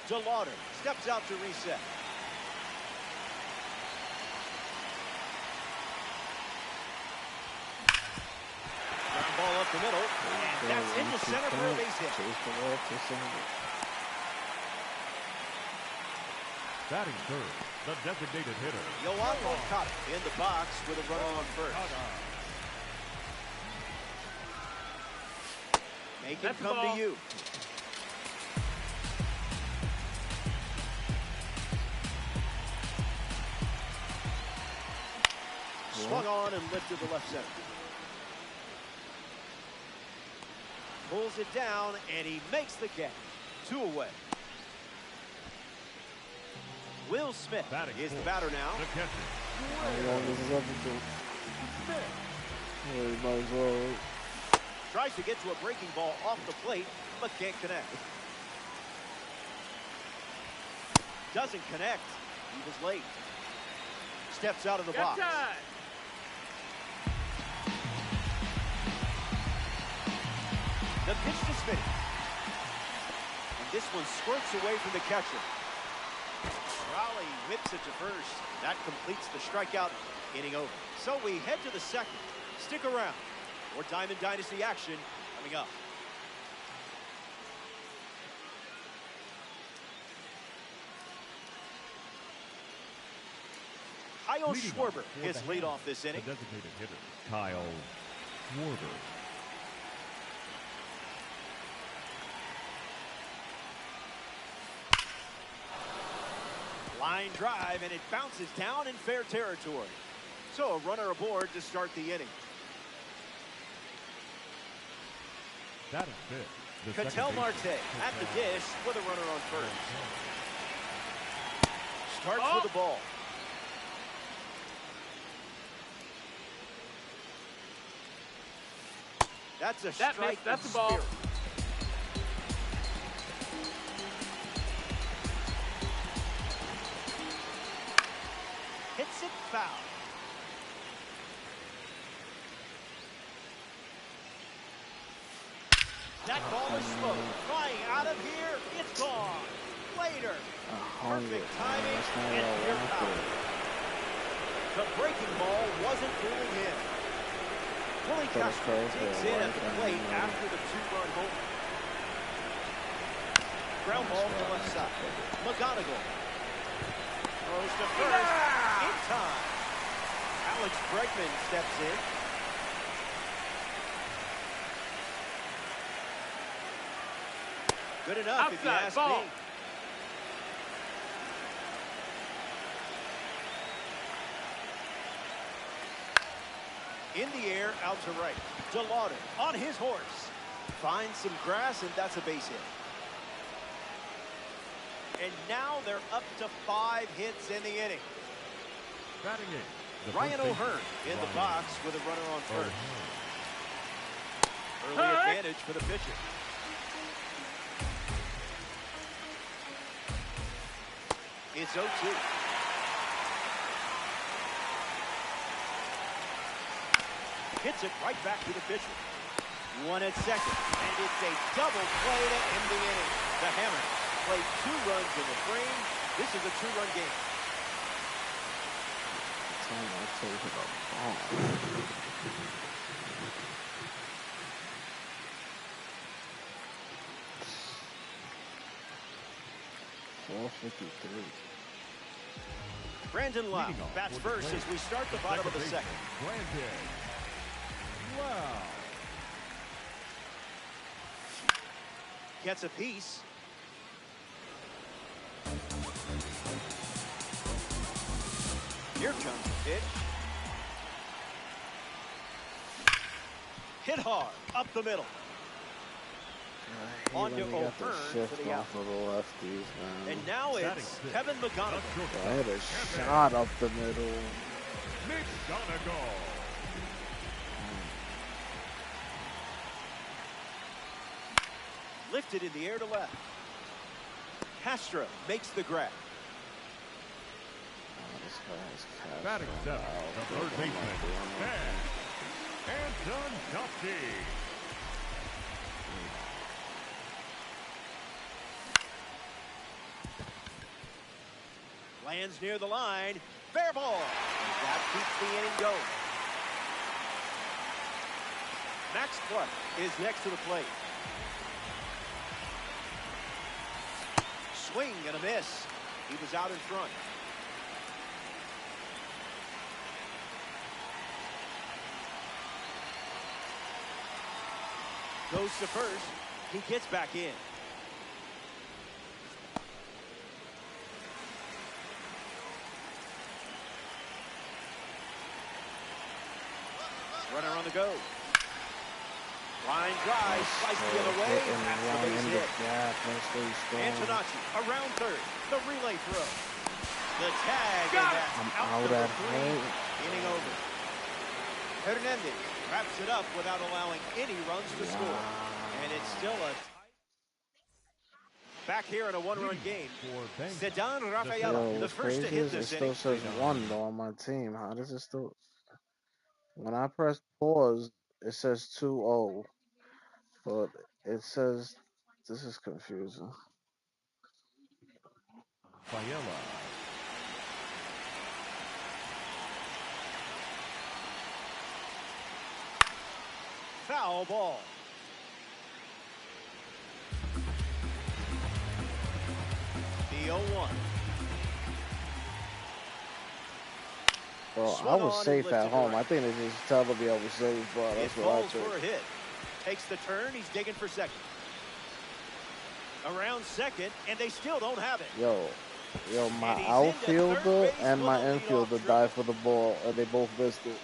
Delauder steps out to reset. Ground ball up the middle, and that's into center for a base hit. Chase the ball to center. Batting third, the designated hitter, Yoan Moncada in the box with a runner on first. Make him That's the come ball. to you. Swung on and lifted to left center. Pulls it down, and he makes the catch. 2 away. Will Smith batting is the fourth, batter now. the catcher. Yeah, this is everything. Yeah, you might as well. Tries to get to a breaking ball off the plate, but can't connect. Doesn't connect. He was late. Steps out of the Got box. time. The pitch to Smith. And this one squirts away from the catcher. Raleigh whips it to first. That completes the strikeout. Inning over. So we head to the second. Stick around. More Diamond Dynasty action coming up. Kyle Leading off Schwarber for gets the lead Ham, off this inning. The designated hitter, Kyle Schwarber. Line drive, and it bounces down in fair territory. So a runner aboard to start the inning. That is fifth. The Cattell second Marte baseman, at the Cattell. dish with a runner on first. Starts with the ball. That's a strike. That's a ball. Hits it foul. That ball is slow. Flying out of here. It's gone. Later. Perfect timing and pure power. The breaking ball wasn't fooling him. Willie Castro digs in at the plate after the two-run home. Ground ball to left side. McGonigal throws to first in time. Alex Bregman steps in. Good enough if you Outside ask ball. me. In the air, out to right. DeLauder on his horse. Finds some grass, and that's a base hit. And now they're up to 5 hits in the inning. Batting eighth. The Ryan first baseman, O'Hearn in the Ryan box with a runner on first. O'Hearn. Early advantage for the pitcher. It's 0-2. Hits it right back to the pitcher. One at second, and it's a double play to end the inning. The Hammer played 2 runs in the frame. This is a 2-run game. Brandon Lau Leading off bats for the first Braves, as we start the bottom of the baseman, second. Brandon Lau. Gets a piece. Here comes the pitch. Hit hard, up the middle. On to O'Hearn for the out. Off of the lefties, man. And now it's Kevin McGonigal. I had a shot up the middle. McGonigal. Lifted in the air to left. Castro makes the grab. This guy's Batting seventh. The third baseman, Anton Duffy. Lands near the line. Fair ball. That keeps the inning going. Max Clark is next to the plate. Swing and a miss. He was out in front. Goes to first. He gets back in. Runner on the go. Line drive, slice the other way. That's the base hit. Antonacci around third. The relay throw. The tag. And that's I'm out out number at 3. home. Inning over. Hernandez wraps it up without allowing any runs to score. And it's still a back here in a 1-run game. Sedan Rafaela, the first to hit this it inning. still says 1 though on my team. How does it still? When I press pause, it says 2-0, but it says this is confusing. Faella. Foul ball. The 0-1. Well, Swung I was on and safe at lifted home. right. I think they just telling me I was safe, but It that's what I falls for a took. hit. Takes the turn. He's digging for second. Around second, and they still don't have it. Yo, my And he's into third outfielder base and with my a leadoff infielder triple. died for the ball, and they both missed it.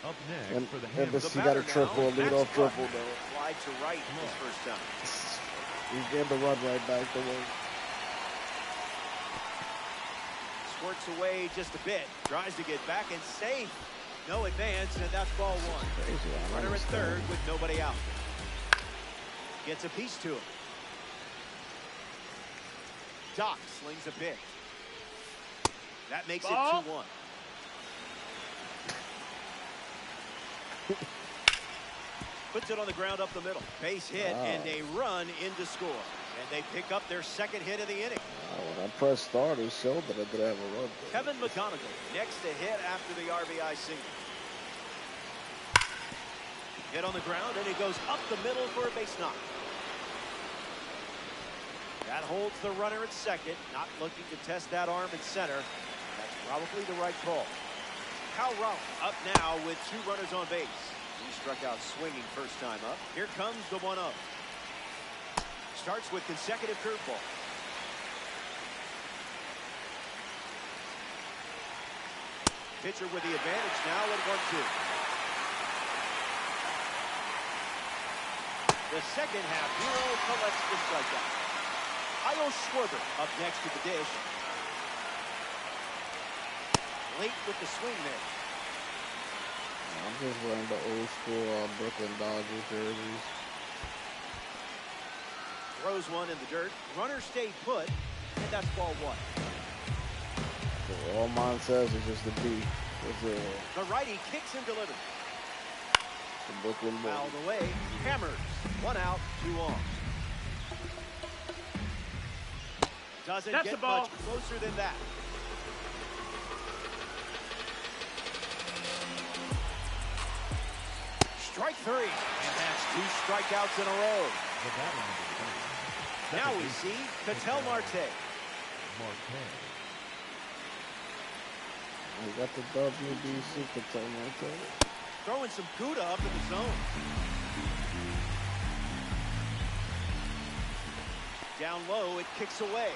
Up next And, for the and Hammers. this, he got a triple, lead off triple, though. Slide to right his first time. He's getting the run right back to him. Squirts away just a bit. Tries to get back and safe. No advance, and that's ball one. Runner at third with nobody out. Gets a piece to him. Doc slings a pitch. That makes it 2-1. Puts it on the ground up the middle. Base hit, and they run in to score. And they pick up their second hit of the inning. When I pressed start, it showed that I did have a run. Kevin McGonigal next to hit after the RBI single. Hit on the ground, and it goes up the middle for a base knock. That holds the runner at second, not looking to test that arm in center. That's probably the right call. Cal Raleigh up now with 2 runners on base. He struck out swinging first time up. Here comes the 1-0. Starts with consecutive curveball. Pitcher with the advantage now at 1-2. The second half hero collects the strikeout. Kyle Schwarber up next to the dish. Late with the swing there. I'm just wearing the old school Brooklyn Dodgers jerseys. Throws one in the dirt. Runner stayed put, and that's ball one. So all mine says is just the B. The righty kicks and delivers. The Brooklyn Boys. Fouled away. Hammers. 1 out, 2 on. Doesn't get much closer than that. Strike 3, and that's 2 strikeouts in a row. Now we see Ketel Marte. We got the WBC Ketel Marte. Throwing some Gouda up in the zone. Down low, it kicks away.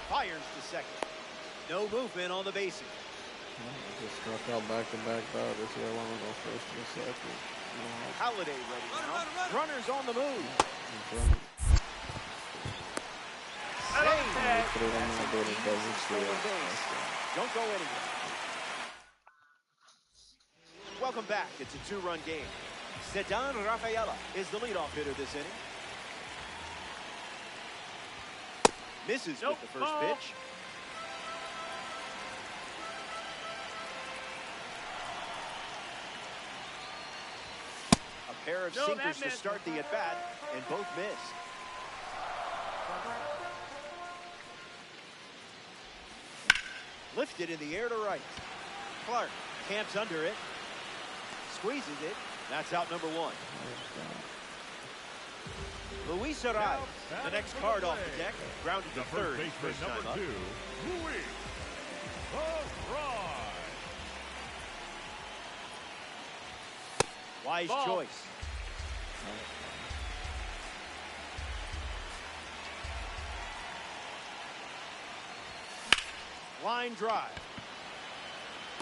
Fires to second. No movement on the bases. Just struck out back-to-back batters. This year, I want to go first and second. Holiday ready now. Runners on the move. Don't go anywhere. Welcome back. It's a 2-run game. Ceddanne Rafaela is the leadoff hitter this inning. Misses with the first pitch. A pair of sinkers to start the at-bat, and both missed. Lifted in the air to right. Clark camps under it. Squeezes it. That's out number 1. Luis arrives. The next card off the deck. Grounded to third. First time up. Luis Arrives. Wise choice. Line drive.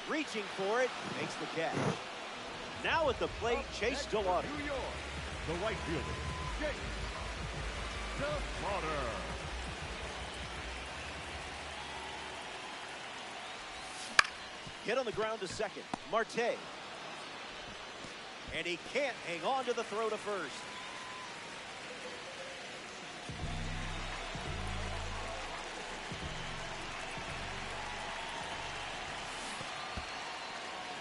Reaching for it. Makes the catch. Now at the plate, Chase Delauder. New York, the right fielder, Chase Delauder. Hit on the ground to second. Marte. And he can't hang on to the throw to first.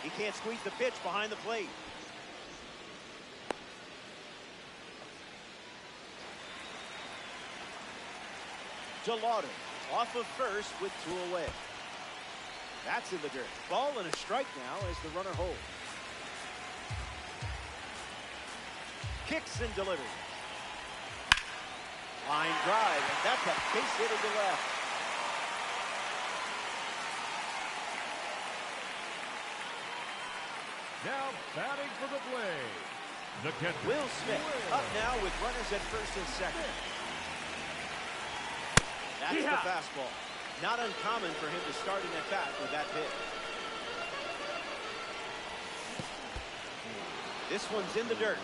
He can't squeeze the pitch behind the plate. Delauder off of first with 2 away. That's in the dirt. Ball and a strike now as the runner holds. Kicks and delivers. Line drive, and that's a base hit into left. Now batting for the Blaze, the catcher, Will Smith up now with runners at first and second. That's the fastball. Not uncommon for him to start an at-bat with that pitch. This one's in the dirt.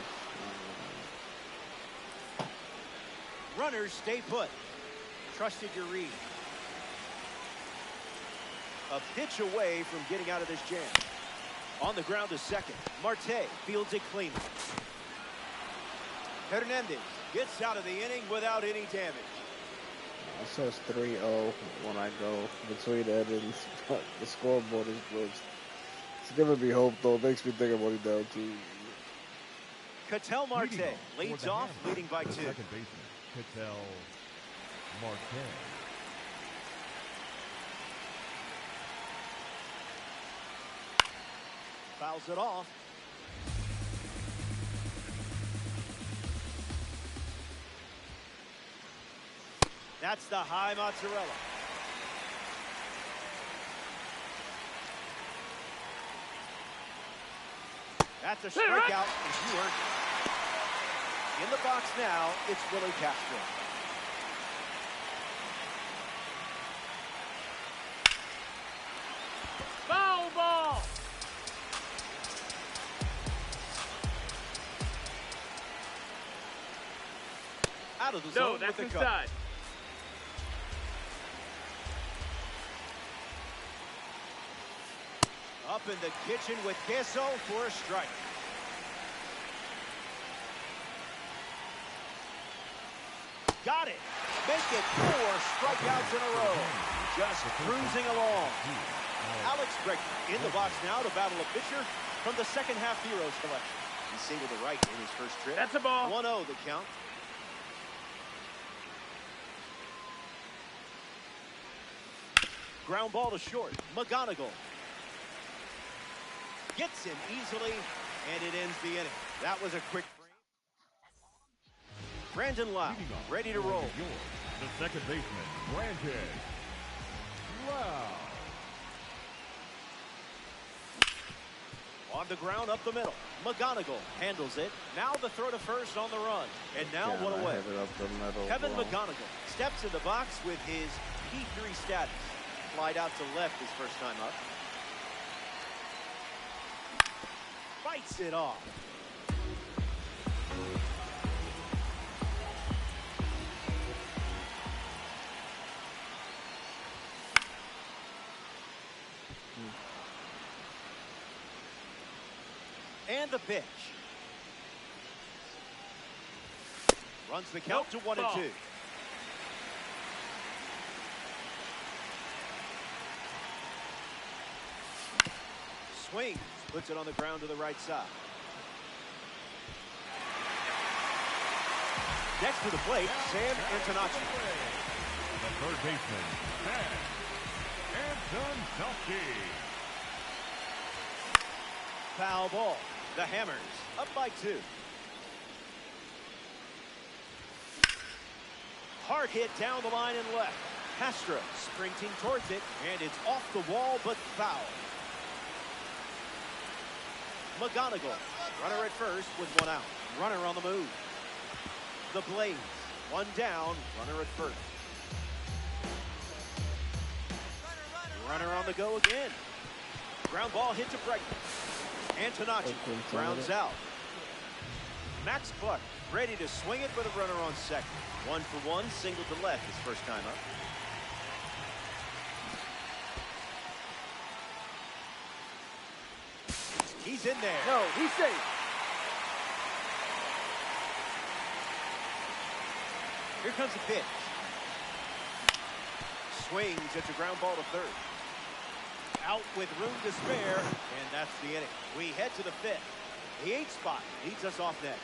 Runners stay put. Trusted your read. A pitch away from getting out of this jam. On the ground to second. Marte fields it cleanly. Hernandez gets out of the inning without any damage. It says 3-0 when I go between innings, but the scoreboard is glitched. It's giving me hope, though. It makes me think I'm only down 2. Ketel Marte leads off, leading by 2. Second baseman, Ketel Marte. Fouls it off. That's the high mozzarella. That's a strikeout, and you earned it. In the box now, it's Willie Castro. Foul ball! Out of the zone No, that's with the inside. cut. Up in the kitchen with Queso for a strike. Got it. Make it 4 strikeouts in a row. Just cruising along. Alex Bregman in the box now to battle a pitcher from the second half hero selection. He's singled to right in his first trip. That's a ball. 1-0 the count. Ground ball to short. McGonigal gets him easily, and it ends the inning. That was a quick frame. Brandon Lau, ready to roll. The second baseman, Brandon Lau. On the ground, up the middle. McGonigal handles it. Now the throw to first on the run. And now Yeah, one I away. hit it up the middle, Kevin bro. McGonigal steps in the box with his P3 status. Slide out to left his first time up. Fights it off. And the pitch. Runs the count to 1-2. Swings, puts it on the ground to the right side. Next to the plate, Sam Antonacci. The third baseman, Sam Antonacci. Foul ball. The Hammers up by 2. Hard hit down the line and left. Castro sprinting towards it, and it's off the wall, but foul. McGonigal, runner at first with 1 out. Runner on the move. The Blaze, 1 down, runner at first. Runner on the go again. Ground ball hit to Bregman. Antonacci grounds out. Max Clark ready to swing it with a runner on second. 1 for 1, single to left his first time up. He's in there. No, he's safe. Here comes the pitch. Swings, it's a ground ball to third. Out with room to spare, and that's the inning. We head to the 5th. The 8th spot leads us off next.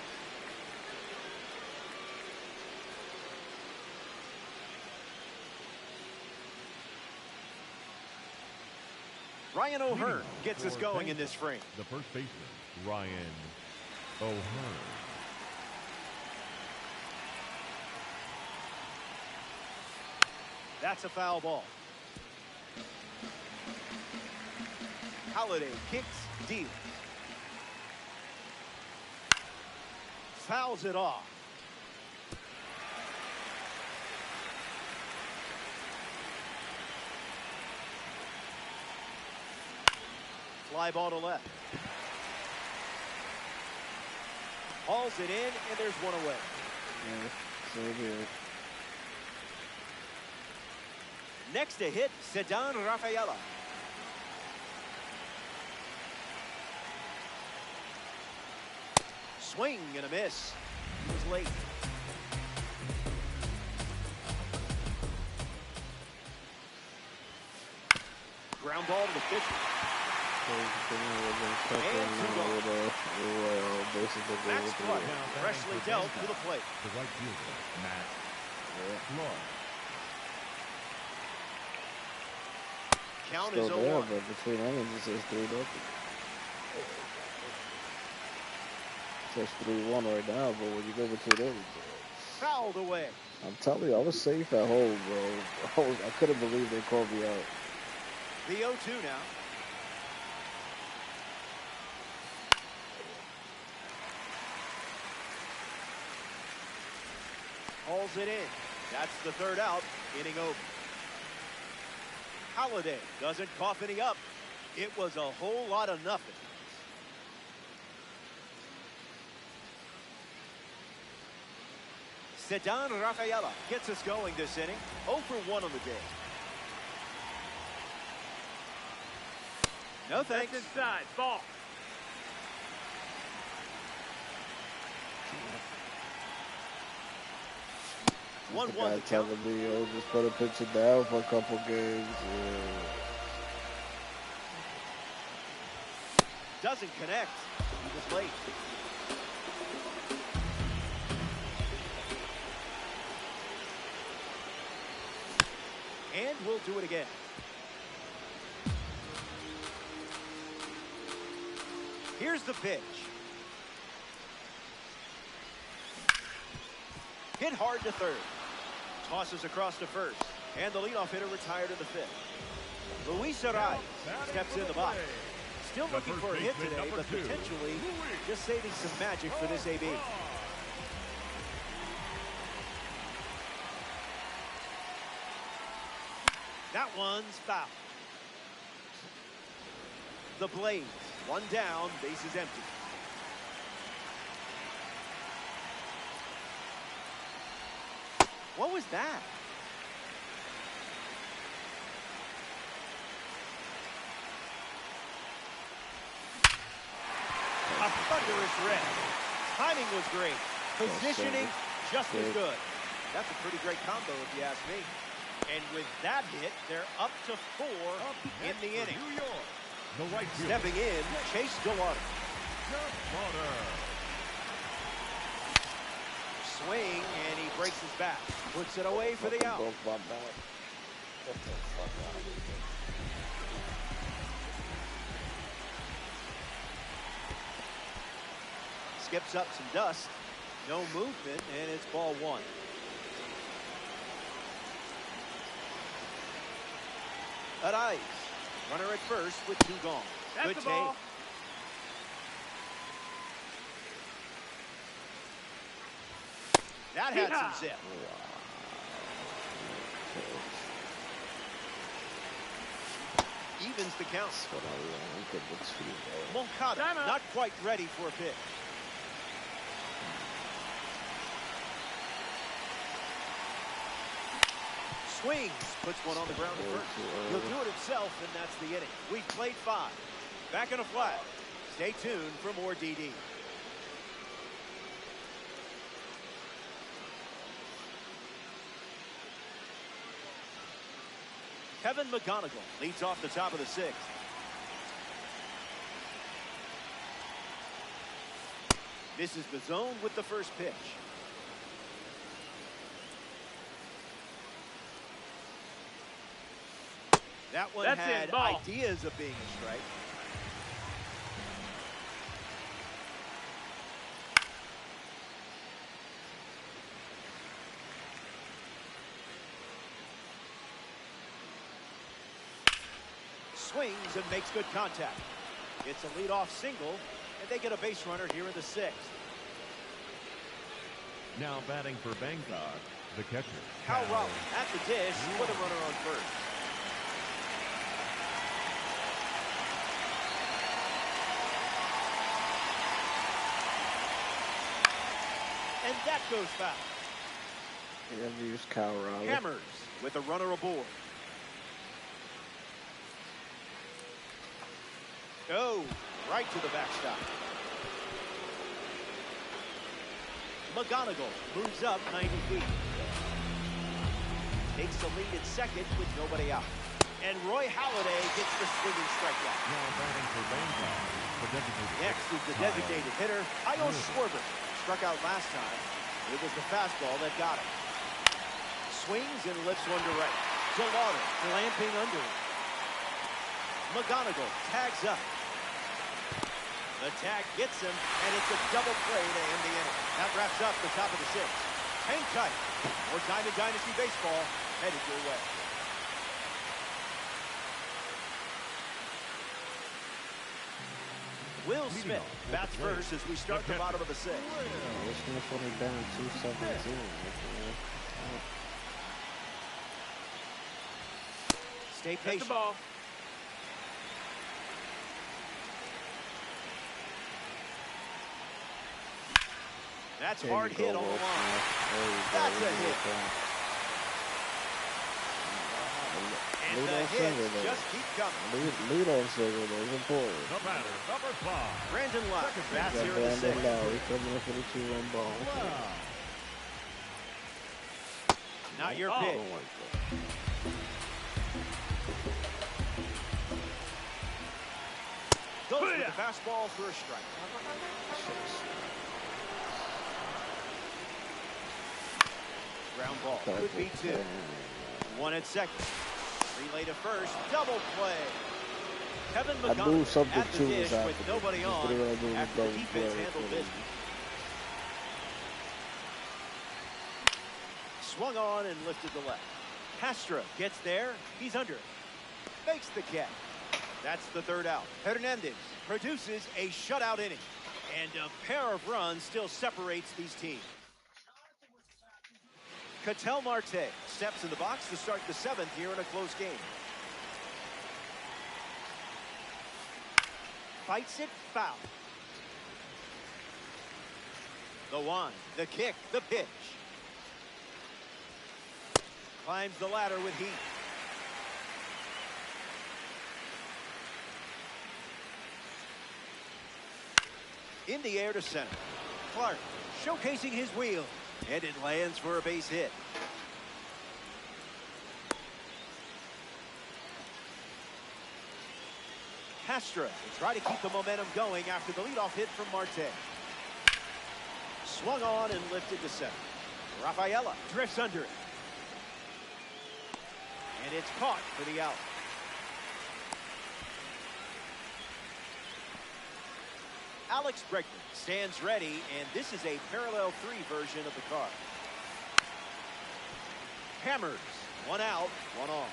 Ryan O'Hearn gets us going in this frame. The first baseman, Ryan O'Hearn. That's a foul ball. Holiday kicks, deals. Fouls it off. Fly ball to left. Hauls it in, and there's one away. Yeah, so good. Next to hit, Sedan Rafaela. Swing and a miss. He was late. Ground ball to the pitcher. Max Flood, freshly dealt to the plate. The right fielder, Matt Flood. Count Still is there, 0-1. but between innings it says 3-0. It says 3-1 right now, but when you go between innings, Fouled away. I'm telling you, I was safe at home, bro. I couldn't believe they called me out. The 0-2 now. Hauls it in. That's the third out. Inning over. Holiday doesn't cough any up. It was a whole lot of nothing. Sedan Rafaela gets us going this inning. 0 for 1 on the day. No thanks. That's inside. Ball. The 1-1 guy the count. telling me, oh, just put a pitcher down for a couple games. Doesn't connect. He was late. And we'll do it again. Here's the pitch. Hit hard to third. Tosses across to first. And the leadoff hitter retired in the fifth. Luis Arais steps in the box. Still looking for a hit today, but potentially just saving some magic for this AB. That one's foul. The Blaze, one down, base is empty. What was that? A thunderous red. Timing was great. Positioning just as good. That's a pretty great combo if you ask me. And with that hit, they're up to 4 in the inning. New York, the right fielder, Stepping in, Chase Delauder. Swing, and he breaks his back. Puts it away for the out. Broke my back. Get the fuck out of here. Skips up some dust. No movement, and it's ball 1. Arais, runner at first with 2 gone. That's Good the take. ball. That had some zip. Evens the count. That's what I want. Get the 2, bro. Moncada Timeout. not quite ready for a pitch. Swings, puts one on the ground at first. He'll do it himself, and that's the inning. We've played 5. Back in a flash. Stay tuned for more DD. Kevin McGonigal leads off the top of the 6th. Misses the zone with the first pitch. That one That's had it, ball. ideas of being a strike. Swings and makes good contact. It's a leadoff single, and they get a base runner here in the 6th. Now batting for Bangkok, the catcher, Kyle Rowland at the dish with a runner on first. And that goes foul. He never used Kyle Raleigh. Hammers with a runner aboard. Oh, right to the backstop. McGonigal moves up 90 feet. Takes the lead at second with nobody out. And Roy Halladay gets the swinging strikeout. Now batting for Bangkok, the designated Next is the designated hitter, Kyle Schwarber. Struck out last time. It was the fastball that got him. Swings and lifts one to right. Delauder clamping under it. McGonigal tags up. The tag gets him, and it's a double play to end the inning. That wraps up the top of the sixth. Hang tight. More time in Dynasty Baseball headed your way. Will Smith bats first as we start the bottom of the sixth. This Smith only down 2-17. Stay That's the patient. ball. That's There you hard go, hit on the Will line. Smith. There you go. That's a Look hit. at that. And Lead the on single, hits though. just keep coming. Lead on single, though. It's important. The batter, number 5. Brandon Lott bats Got here in the Brandon sixth. Lowry coming up for the 2-run ball. Wow. Not your I pitch. don't like that. Goes with the fastball for a strike. Ground ball. Could be 2. One at second. Relay to first. Double play. Kevin I knew McGonigal something at the too dish was with happening. nobody Just on what I do is after double the defense play handled for business. Swung on and lifted to left. Castro gets there. He's under it. Makes the catch. That's the third out. Hernandez produces a shutout inning. And a pair of runs still separates these teams. Ketel Marte steps in the box to start the 7th here in a close game. Fights it foul. The one, the kick, the pitch. Climbs the ladder with heat. In the air to center. Clark showcasing his wheel. And it lands for a base hit. Castro will try to keep the momentum going after the leadoff hit from Marte. Swung on and lifted to center. Rafaela drifts under it. And it's caught for the out. Alex Bregman stands ready, and this is a parallel 3 version of the card. Hammers. 1 out, 1 on.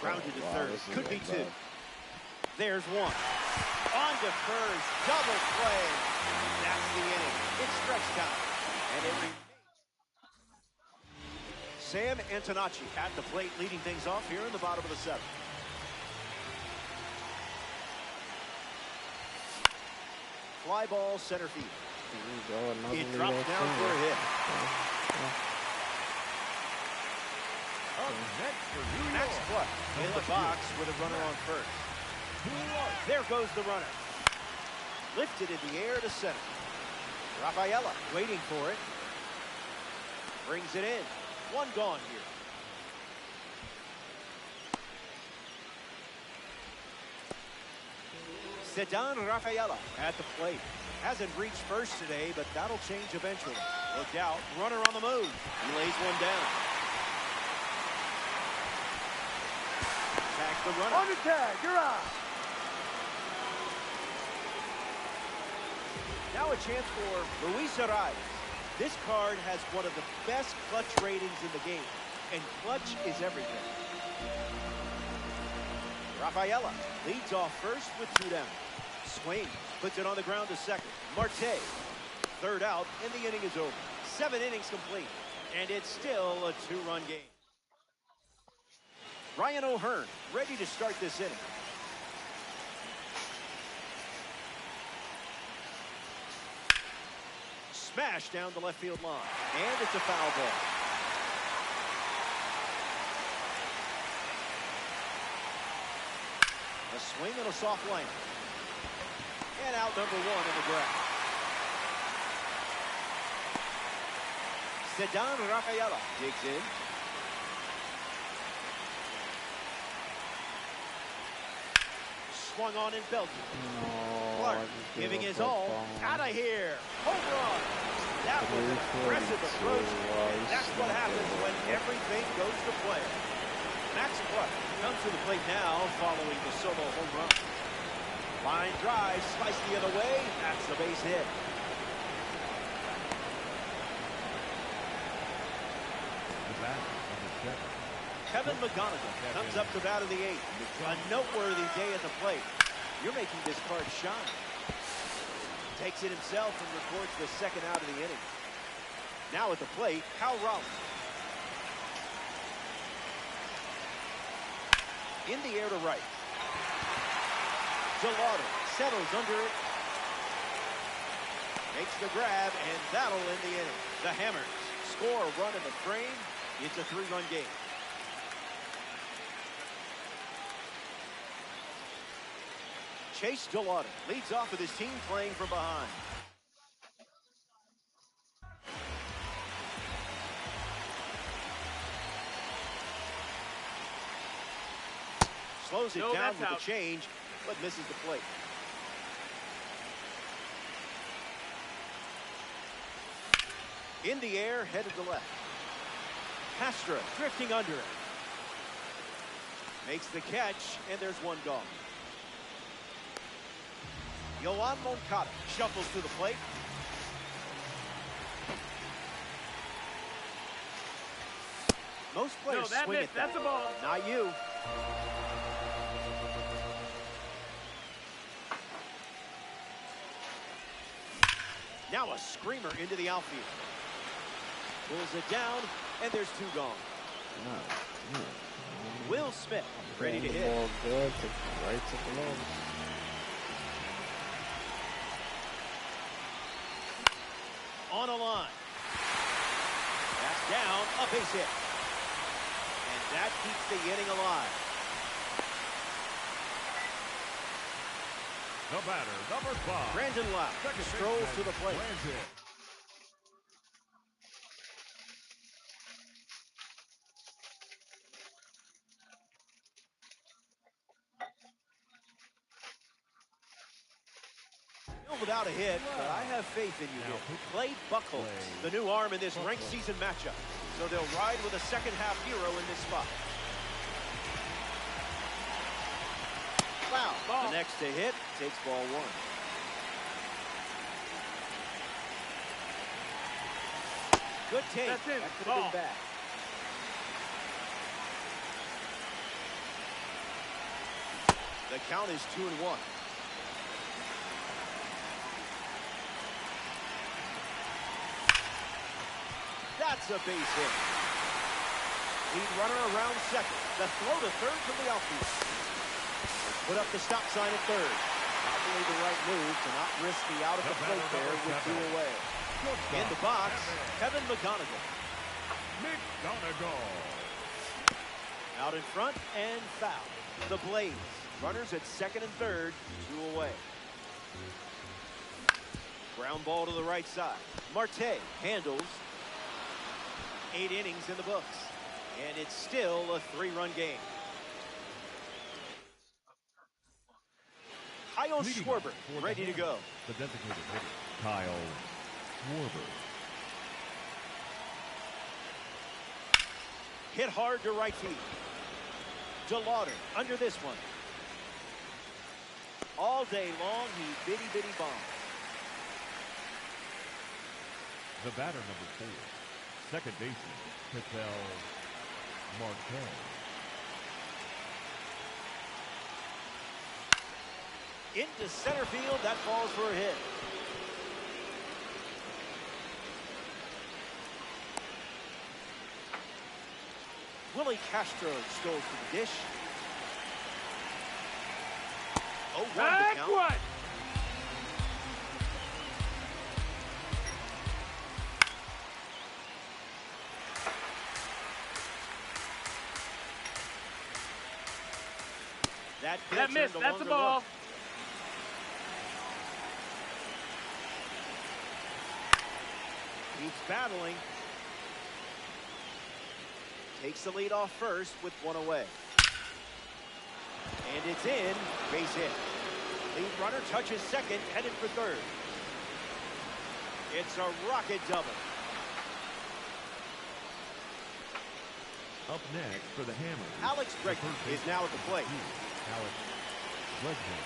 Grounded to third. Could be 2. There's 1. On to first. Double play. That's the inning. It's stretch time. And it remains. Sam Antonacci at the plate, leading things off here in the bottom of the 7th. Fly ball center field. It drops down for a hit. Up next for New Max York. Clark in the box with a runner on first. There goes the runner. Lifted in the air to center. Rafaela waiting for it. Brings it in. 1 gone here. Ceddanne Rafaela at the plate. Hasn't reached first today, but that'll change eventually. Look out. Runner on the move. He lays one down. Tags the runner. On the tag, you're out. Now a chance for Luis Arias. This card has one of the best clutch ratings in the game, and clutch is everything. Rafaela leads off first with 2 down. Swing, puts it on the ground to second. Marte, 3rd out, and the inning is over. 7 innings complete, and it's still a 2-run game. Ryan O'Hearn ready to start this inning. Smash down the left field line. And it's a foul ball. A swing and a soft land. And out number one in the grab. Sedan Rafaela digs in. Swung on in Belgium. Clark giving his all. Out of here. Home run. That was an aggressive approach. And that's what happens when everything goes to plan. Max Clark comes to the plate now following the solo home run. Line drive, slice the other way. That's the base hit. Kevin McGonigal comes up to bat of the eighth. A noteworthy day at the plate. You're making this card shine. Takes it himself and records the second out of the inning. Now at the plate, Hal Rollins. In the air to right. Delauder settles under it. Makes the grab, and that'll end the inning. The Hammers score a run in the frame. It's a three-run game. Chase Delauder leads off with his team playing from behind. Slows it down with the change, but misses the plate. In the air, headed to left. Castro drifting under it. Makes the catch, and there's one gone. Yoan Moncada shuffles to the plate. Most players swing at that. That's a ball. Not you. Now a screamer into the outfield. Pulls it down, and there's two gone. Will Smith ready to hit. Ball good, right to the low. On a line. That's down, a base hit. And that keeps the inning alive. The batter, number 5. Brandon Lau strolls to the plate. Without a hit, but I have faith in you here. Clay Buchholz, the new arm in this ranked season matchup. So they'll ride with a second-half hero in this spot. Wow. The next to hit takes ball one. Good take. That could have been bad. The count is 2-1. That's a base hit. Lead runner around second. The throw to third from the outfield. Put up the stop sign at third. Probably the right move to not risk the out of the plate there with two away. In the box, Kevin McGonigal. Out in front and foul. The Blaze. Runners at second and third, two away. Ground ball to the right side. Marte handles. 8 innings in the books. And it's still a 3-run game. Kyle Schwarber ready to go. The designated hitter, Kyle Schwarber. Hit hard to right field. Delauder under this one. All day long, he bitty bombs. The batter, number 4. Second baseman, Ketel Marte. Into center field, that falls for a hit. Willie Castro strolls to the dish. 0-1 to count. That pitch That missed. earned a That's the longer ball. look. Keeps battling. Takes the lead off first with one away. And it's in. Base hit. Lead runner touches second, headed for third. It's a rocket double. Up next for the Hammers. Alex Bregman is now at the plate. Alex Bregman.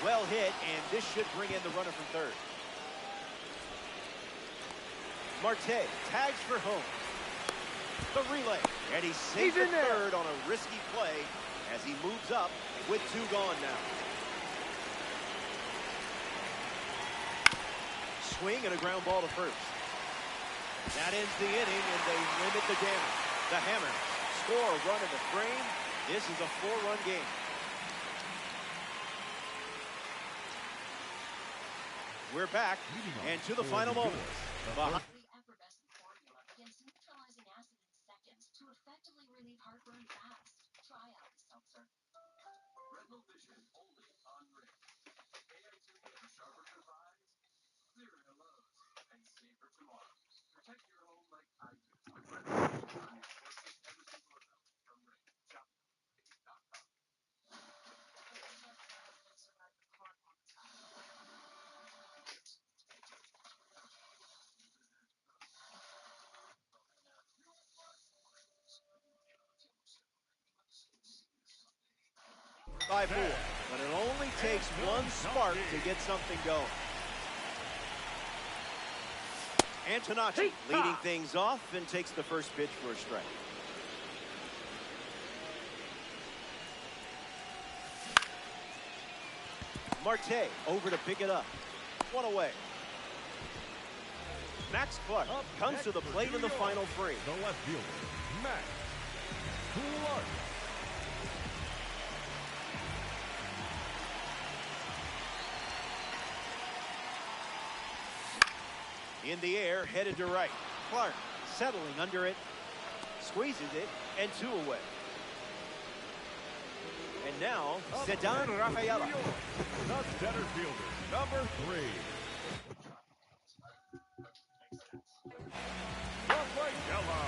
Well hit, and this should bring in the runner from third. Marte tags for home. The relay, and he's safe at third on a risky play as he moves up with two gone now. Swing and a ground ball to first. That ends the inning, and they limit the damage. The Hammers score a run in the frame. This is a 4-run game. We're back, and to the final moments. Behind Effervescent formula begins neutralizing acid in seconds to effectively relieve heartburn fast. Try out the seltzer. Retinal vision only on Ring. AI2 for sharper eyes, clearer hellos, and safer tomorrows. Protect your home like I do with retinal vision on your closest everything logo from Ring. Shop ring.com. 5-4, but it only takes one spark to get something going. Antonacci leading things off and takes the first pitch for a strike. Marte over to pick it up. One away. Max Clark comes to the plate in the final frame. The left fielder, Max Clark. In the air, headed to right. Clark settling under it, squeezes it, and two away. And now, Ceddanne Rafaela. The center fielder, number 3. Rafaela.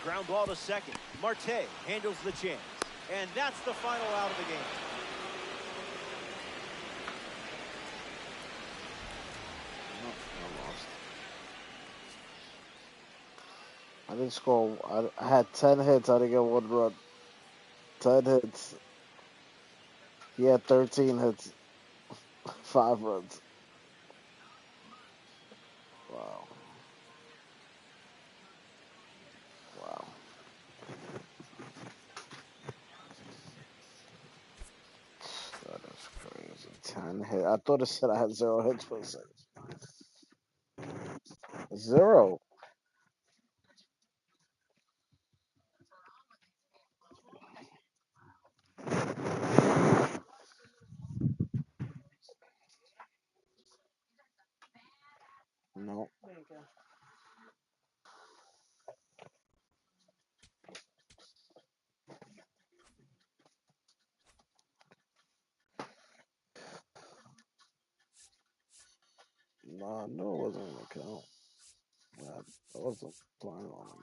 Ground ball to second. Marte handles the chance. And that's the final out of the game. I lost. I didn't score. I had 10 hits. I didn't get one run. 10 hits. He had 13 hits. 5 runs. Wow. Wow. That is crazy. 10 hits. I thought it said I had 0 hits for a second. 0. No. No, I knew it wasn't going to count. I wasn't planning on it.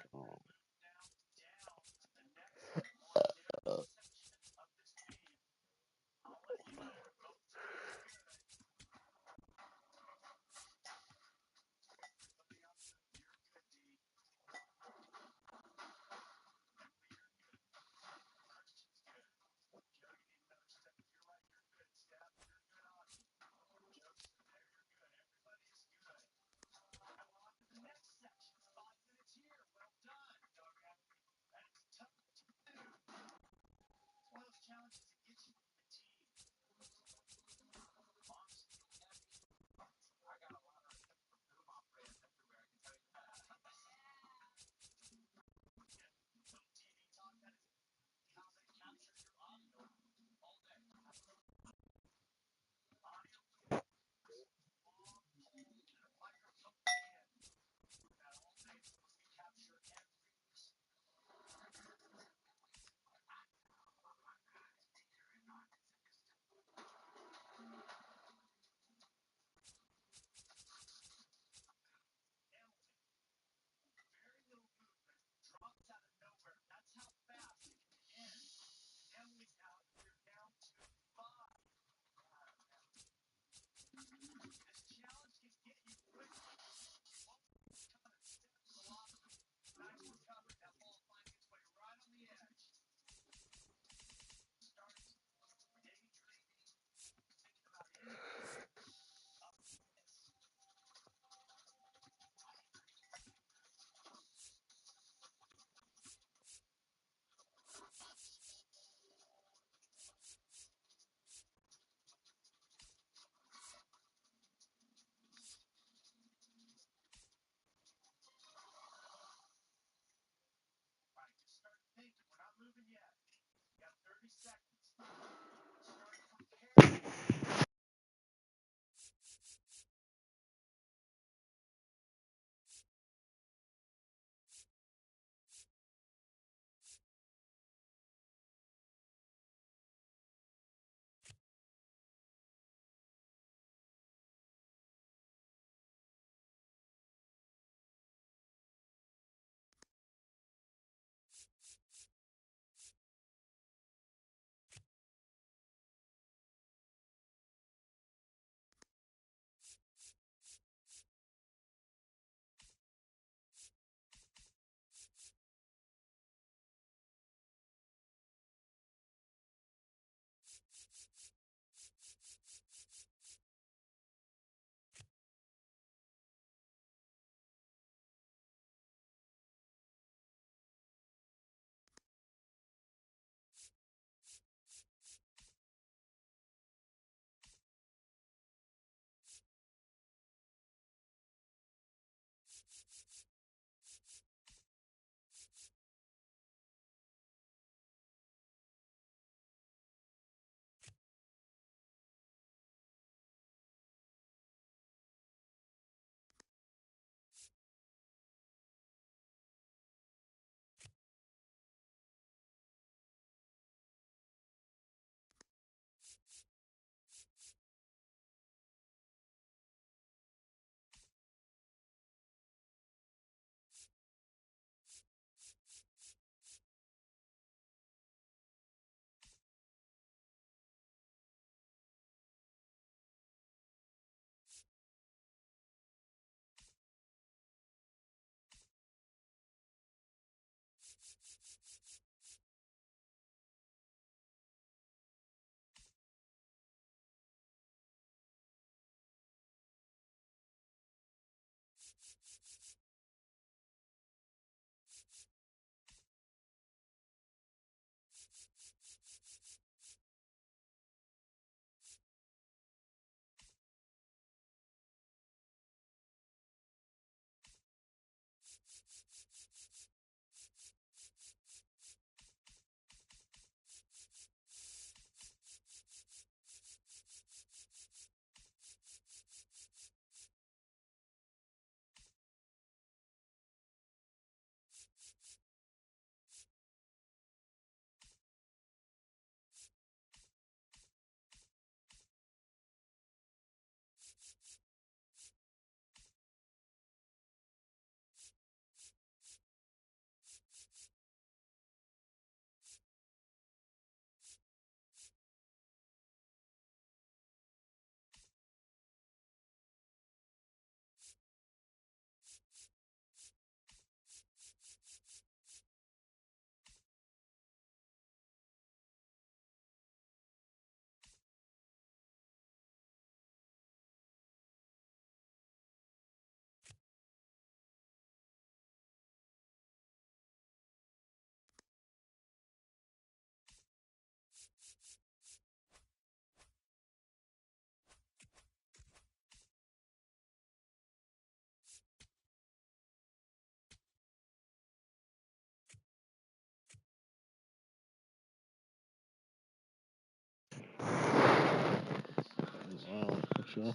Sure.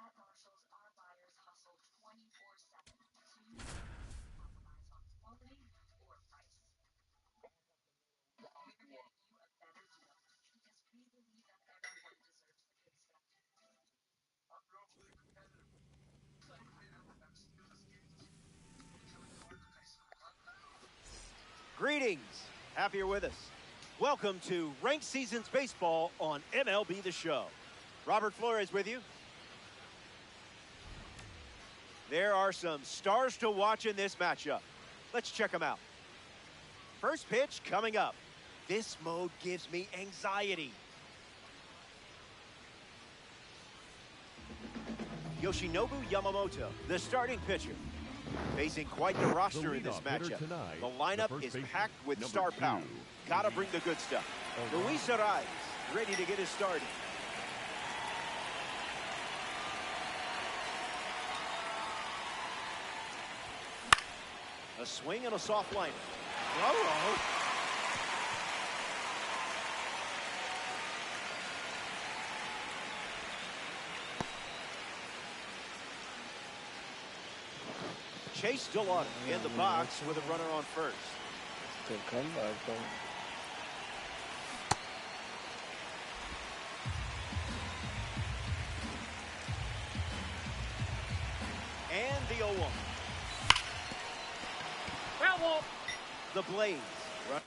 At Marshalls, our buyers hustle 24/7 to compromise on quality or price. We're getting you a better deal because we believe that everyone deserves a good stuff. Greetings. Happy you're with us. Welcome to Ranked Seasons Baseball on MLB The Show. Robert Flores with you. There are some stars to watch in this matchup. Let's check them out. First pitch coming up. This mode gives me anxiety. Yoshinobu Yamamoto, the starting pitcher. Facing quite the roster in this leadoff hitter matchup. tonight, The the lineup first is baseman, packed with number star 2. power. Gotta bring the good stuff. Luis Ariz, ready to get us started. A swing and a soft liner. Chase Delauder in the box with a runner on first. Good comeback, though. And the 0-1. Foul. The Blaze. Run.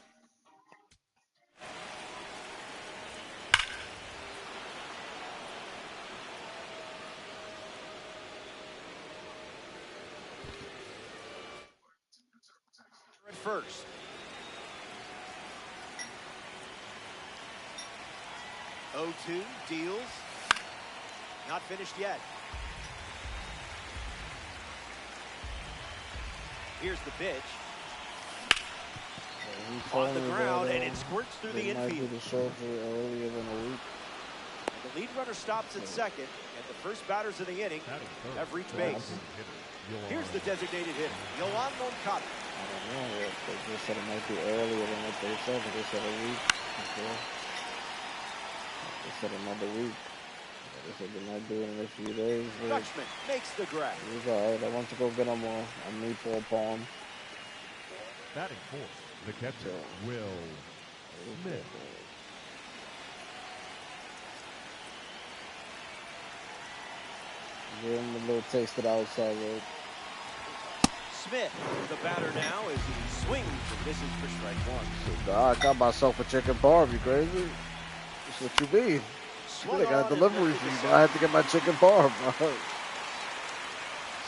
At first. 0-2, deals. Not finished yet. Here's the pitch. On the ground, and it squirts through the might infield. do the surgery earlier than a week. The lead runner stops at second, and the first batters of the inning have reached base. Here's the designated hitter, Yoan Moncada. I don't know. They just said it might be earlier than what they said. They said a week before. They said another week. They said they might do it in a few days. Dutchman makes the grab. He's all right. I want to go get him a meatball palm. Batting fourth, the catcher, Will Smith. Give him a little taste of the outside road. Smith, the batter now, as he swings and misses for strike one. So, I got myself a chicken parm. You crazy? That's what you mean. They got a delivery for you. I had to get my chicken parm.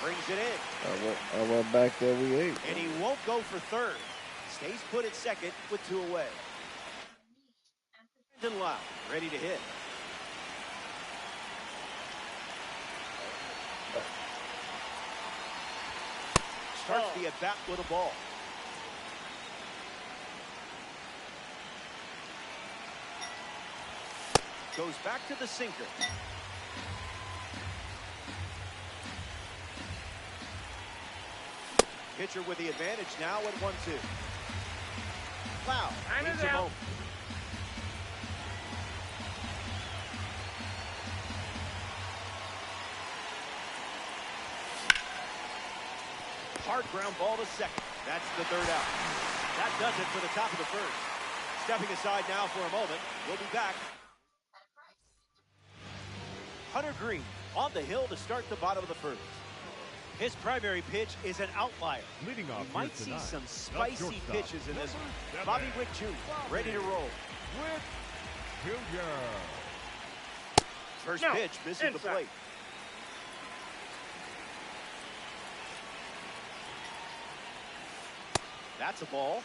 Brings it in. I went back there. We ate. And he won't go for third. Stays put at second with 2 away. Brandon Lowe, ready to hit. Starts the at-bat with a ball. Goes back to the sinker. Pitcher with the advantage now at 1-2. Lowe needs a moment. Hard ground ball to second. That's the third out. That does it for the top of the first. Stepping aside now for a moment. We'll be back. Hunter Green on the hill to start the bottom of the first. His primary pitch is an outlier. Leading off, you might see some spicy pitches in this one. Bobby Witt Jr. ready to roll. Witt Jr. First pitch misses the plate. That's a ball.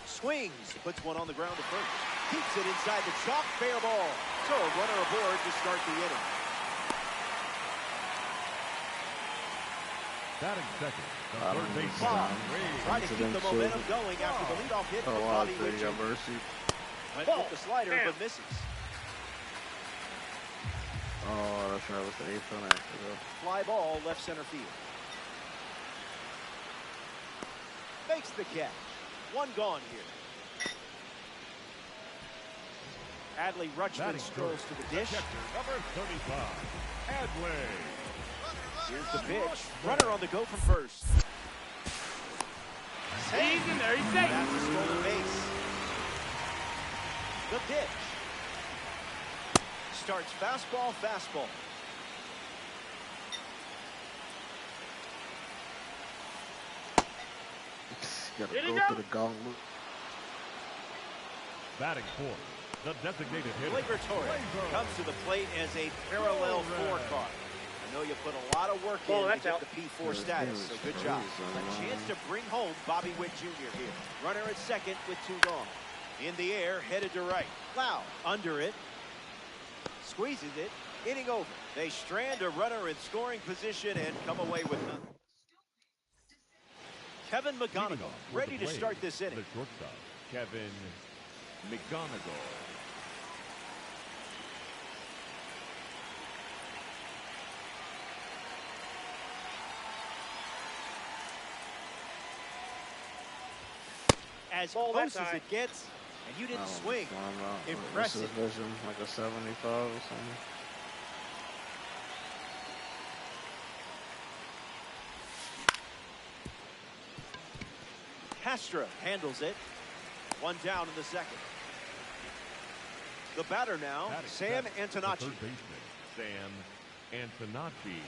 Swings, puts one on the ground to first. Keeps it inside the chalk, fair ball. So a runner aboard to start the inning. Batting second, the third baseman. Trying to keep the momentum going after the leadoff hit from Bobby Witt Jr. Went with the slider, but misses. Oh, that's right. It was the 8th inning. Fly ball, left center field. Makes the catch. One gone here. Adley Rutschman strolls to the dish. Number 35, Adley. Here's the pitch. Runner on the go from first. He's in there. He's safe. That's a stolen base. The pitch. Starts fastball, fastball. Gotta go to the gauntlet. Batting fourth, the designated hitter. Gleyber Torres comes to the plate as a parallel 4 card. I know you put a lot of work in to get the P4 status, so good job. A chance to bring home Bobby Witt Jr. here. Runner at second with 2 gone. In the air, headed to right. Lowe under it. Squeezes it. Inning over. They strand a runner in scoring position and come away with none. Kevin McGonigal ready to start this inning. The shortstop, Kevin McGonigal. As close as it gets, and you didn't swing. Impressive. Vision, like a 75 or something. Castro handles it. 1 down in the second. The batter now, Sam Antonacci. Third baseman, Sam Antonacci.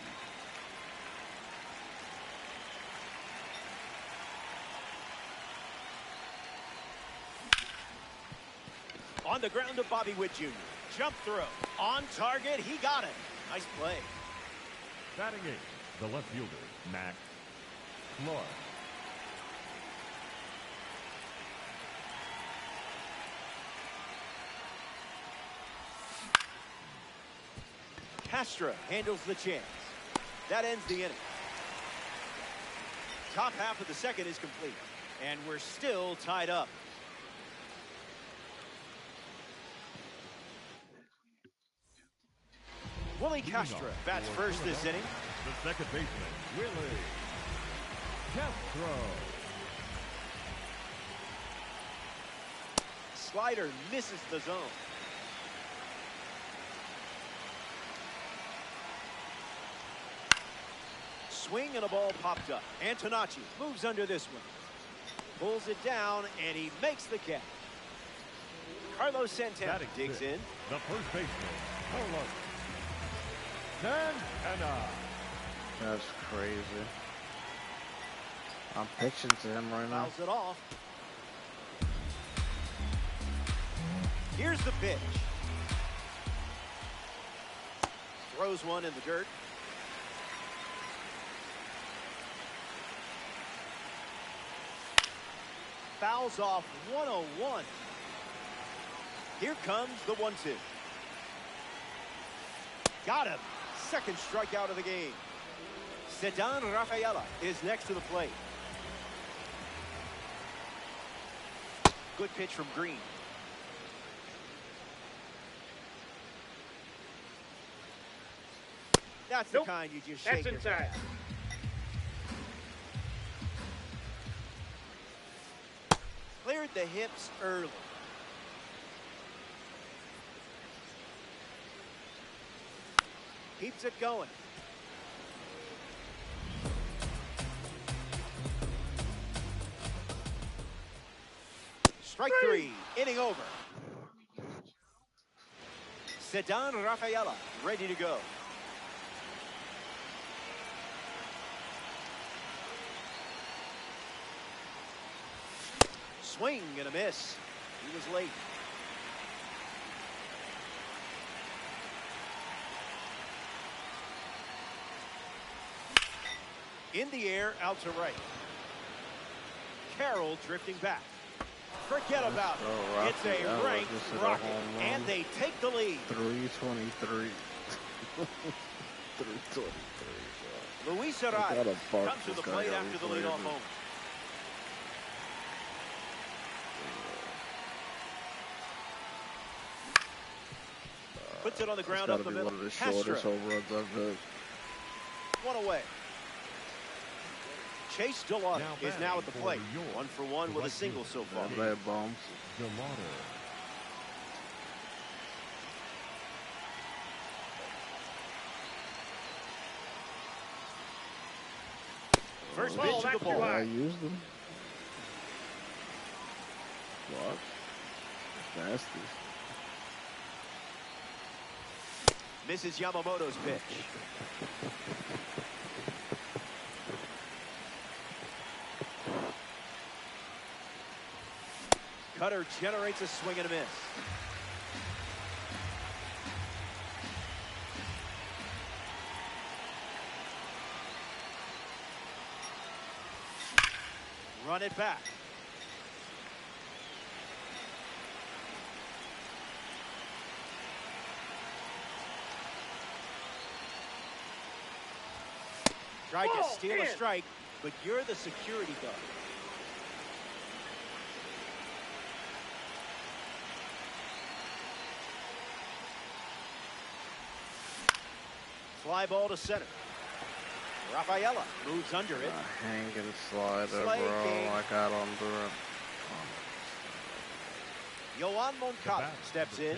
On the ground to Bobby Witt Jr. Jump throw. On target. He got it. Nice play. Batting eighth, the left fielder, Max Clark. Castro handles the chance. That ends the inning. Top half of the second is complete, and we're still tied up. Willie Castro bats first this inning. The second baseman, Willie Castro. Slider misses the zone. Swing and a ball popped up. Antonacci moves under this one. Pulls it down, and he makes the catch. Carlos Santana digs in. The first baseman, Carlos Santana. That's crazy. I'm pitching to him right now. Fouls it off. Here's the pitch. Throws one in the dirt. Fouls off 101. Here comes the 1-2. Got him. Second strikeout of the game. Ceddanne Rafaela is next to the plate. Good pitch from Green. That's the kind you just shake. That's inside. Cleared the hips early. Keeps it going. Strike three. Inning over. Ceddanne Rafaela ready to go. Swing and a miss. He was late. In the air, out to right. Carroll drifting back. Forget about it. It's a ranked rocket, and they take the lead. 323. 323. Luis Arias comes to the plate after the leadoff home. Puts it on the ground up the middle. One of the shortest home runs I've heard. One away. Chase Delauder is now at the plate. 1-for-1 with a single so far. Bad bombs. First pitch to the ball. I used them. What? Nasty. Misses Yamamoto's pitch. Cutter generates a swing and a miss. Run it back. Tried to steal a strike, but you're the security guard. Fly ball to center. Rafaela moves under it. Hang and slider, bro. I got under it. Yoan Moncada steps in.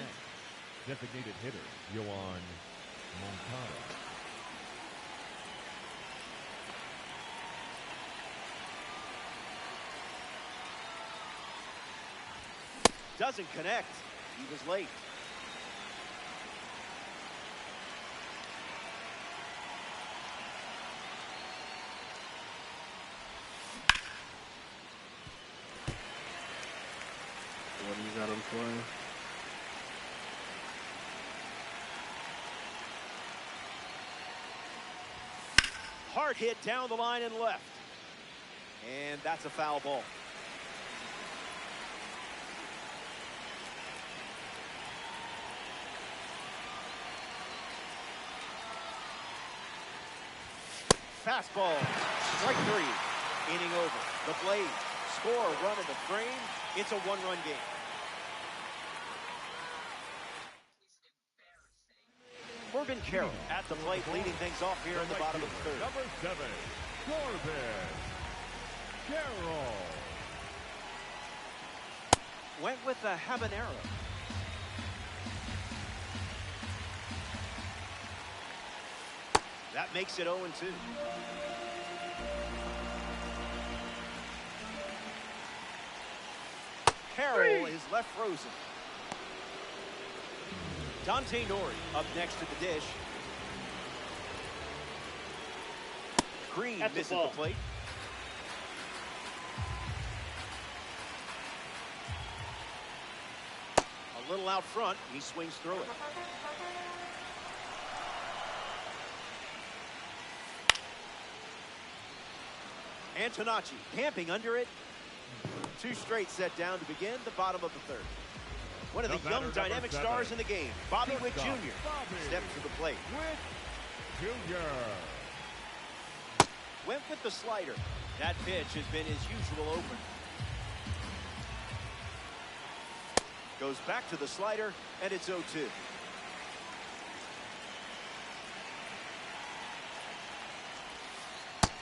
Designated hitter, Yoan Moncada. Doesn't connect. He was late. What do you got him playing? Hard hit down the line and left. And that's a foul ball. Fastball. Strike three. Inning over. The Blades score a run in the frame. It's a one-run game. Corbin Carroll at the plate, leading things off here in the bottom of the third. Number 7, Corbin Carroll. Went with the habanero. That makes it 0-2. Carroll is left frozen. Dante Nori up next to the dish. Green misses the plate. A little out front, he swings through it. Antonacci camping under it. Two straight set down to begin the bottom of the third. One of the young dynamic stars in the game, Bobby Witt Jr. steps to the plate. Witt Jr. Went with the slider. That pitch has been his usual opener. Goes back to the slider, and it's 0-2.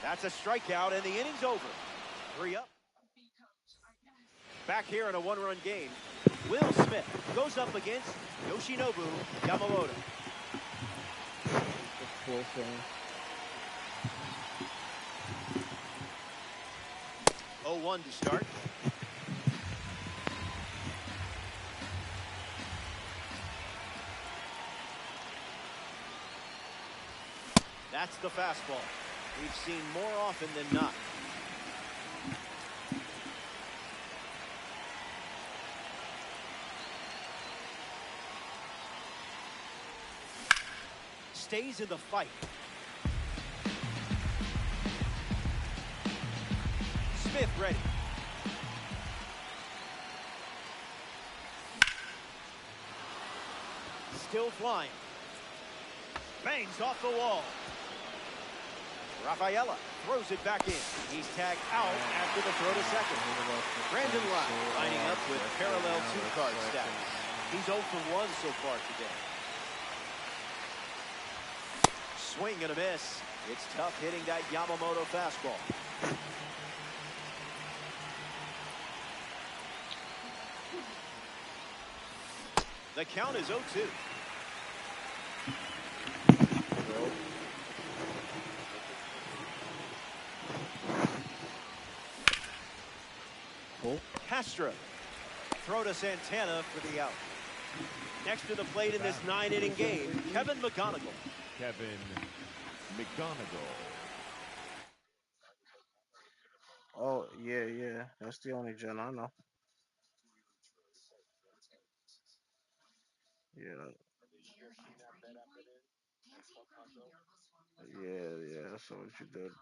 That's a strikeout, and the inning's over. 3 up. Back here in a one-run game, Will Smith goes up against Yoshinobu Yamamoto. Poor thing. 0-1 to start. That's the fastball. We've seen more often than not. Stays in the fight. Smith ready. Still flying. Bangs off the wall. Rafaela throws it back in. He's tagged out after the throw to second. Brandon Lau lining up with parallel two-card status. He's 0 for 1 so far today. Swing and a miss. It's tough hitting that Yamamoto fastball. The count is 0-2. Castro. Throw to Santana for the out. Next to the plate in this 9-inning game, Kevin McGonigal. Kevin McGonigal. Oh, yeah. That's the only gen I know. Yeah. Yeah, that's what you did.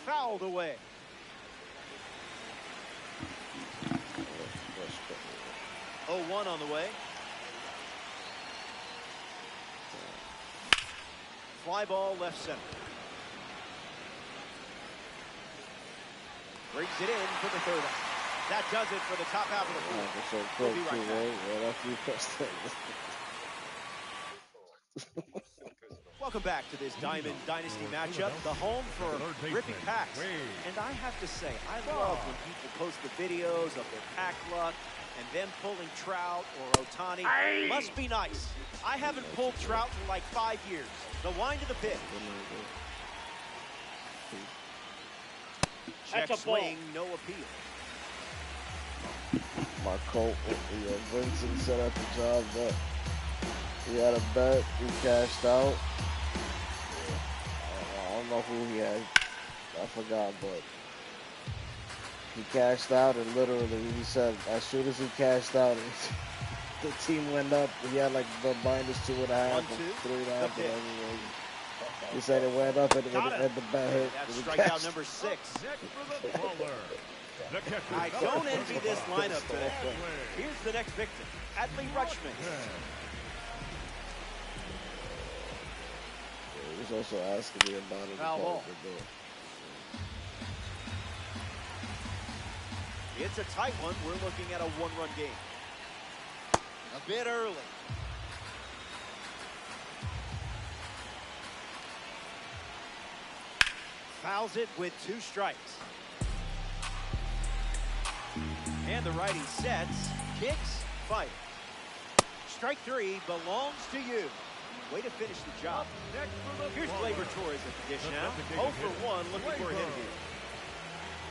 Fouled away. Oh, 0-1 on the way. Fly ball left center. Brings it in for the third out. That does it for the top half of the fourth. We'll be right back. Welcome back to this Diamond Dynasty matchup, the home for ripping packs. And I have to say, I love when people post the videos of their pack luck and them pulling Trout or Ohtani. Must be nice. I haven't pulled Trout for like 5 years. The wind of the pitch. Check swing, no appeal. My coach, Vincent set up the job that he had a bet, he cashed out. I don't know who he had, I forgot, but he cashed out, and literally he said as soon as he cashed out, the team went up. He had like the -2.5, 3.5. He said it went up and the bet hit. That's strikeout number 6. Next for the bowler, The catcher. I don't envy this lineup today. Adley. Here's the next victim, Adley Rutschman. He was also asking me about it. Foul ball. It's a tight one. We're looking at a one-run game. A bit early. Fouls it with 2 strikes. And the righty sets, kicks, fire. Strike 3 belongs to you. Way to finish the job. Next for the Here's Brewers. Gleyber Torres at the dish The now. designated 0 for 1, looking for a hit Gleyber. here.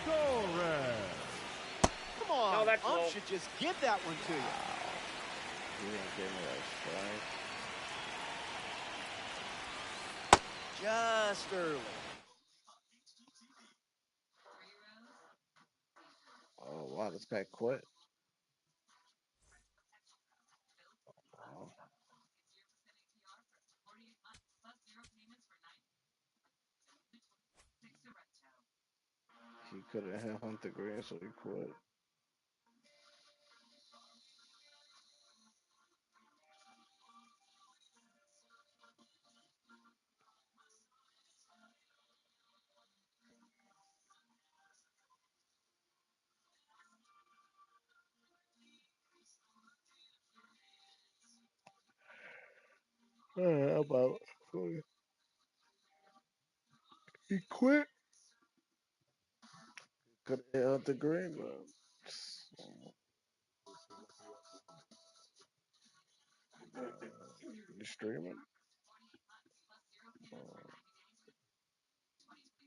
Torres. Come on, No, that's low. should just give that one to you. He didn't give me that strike. Just early. Oh wow, this guy quit. Wow. He couldn't hit Hunter Green, so he quit. How about he quit? Could hit Hunter Green, but you streaming?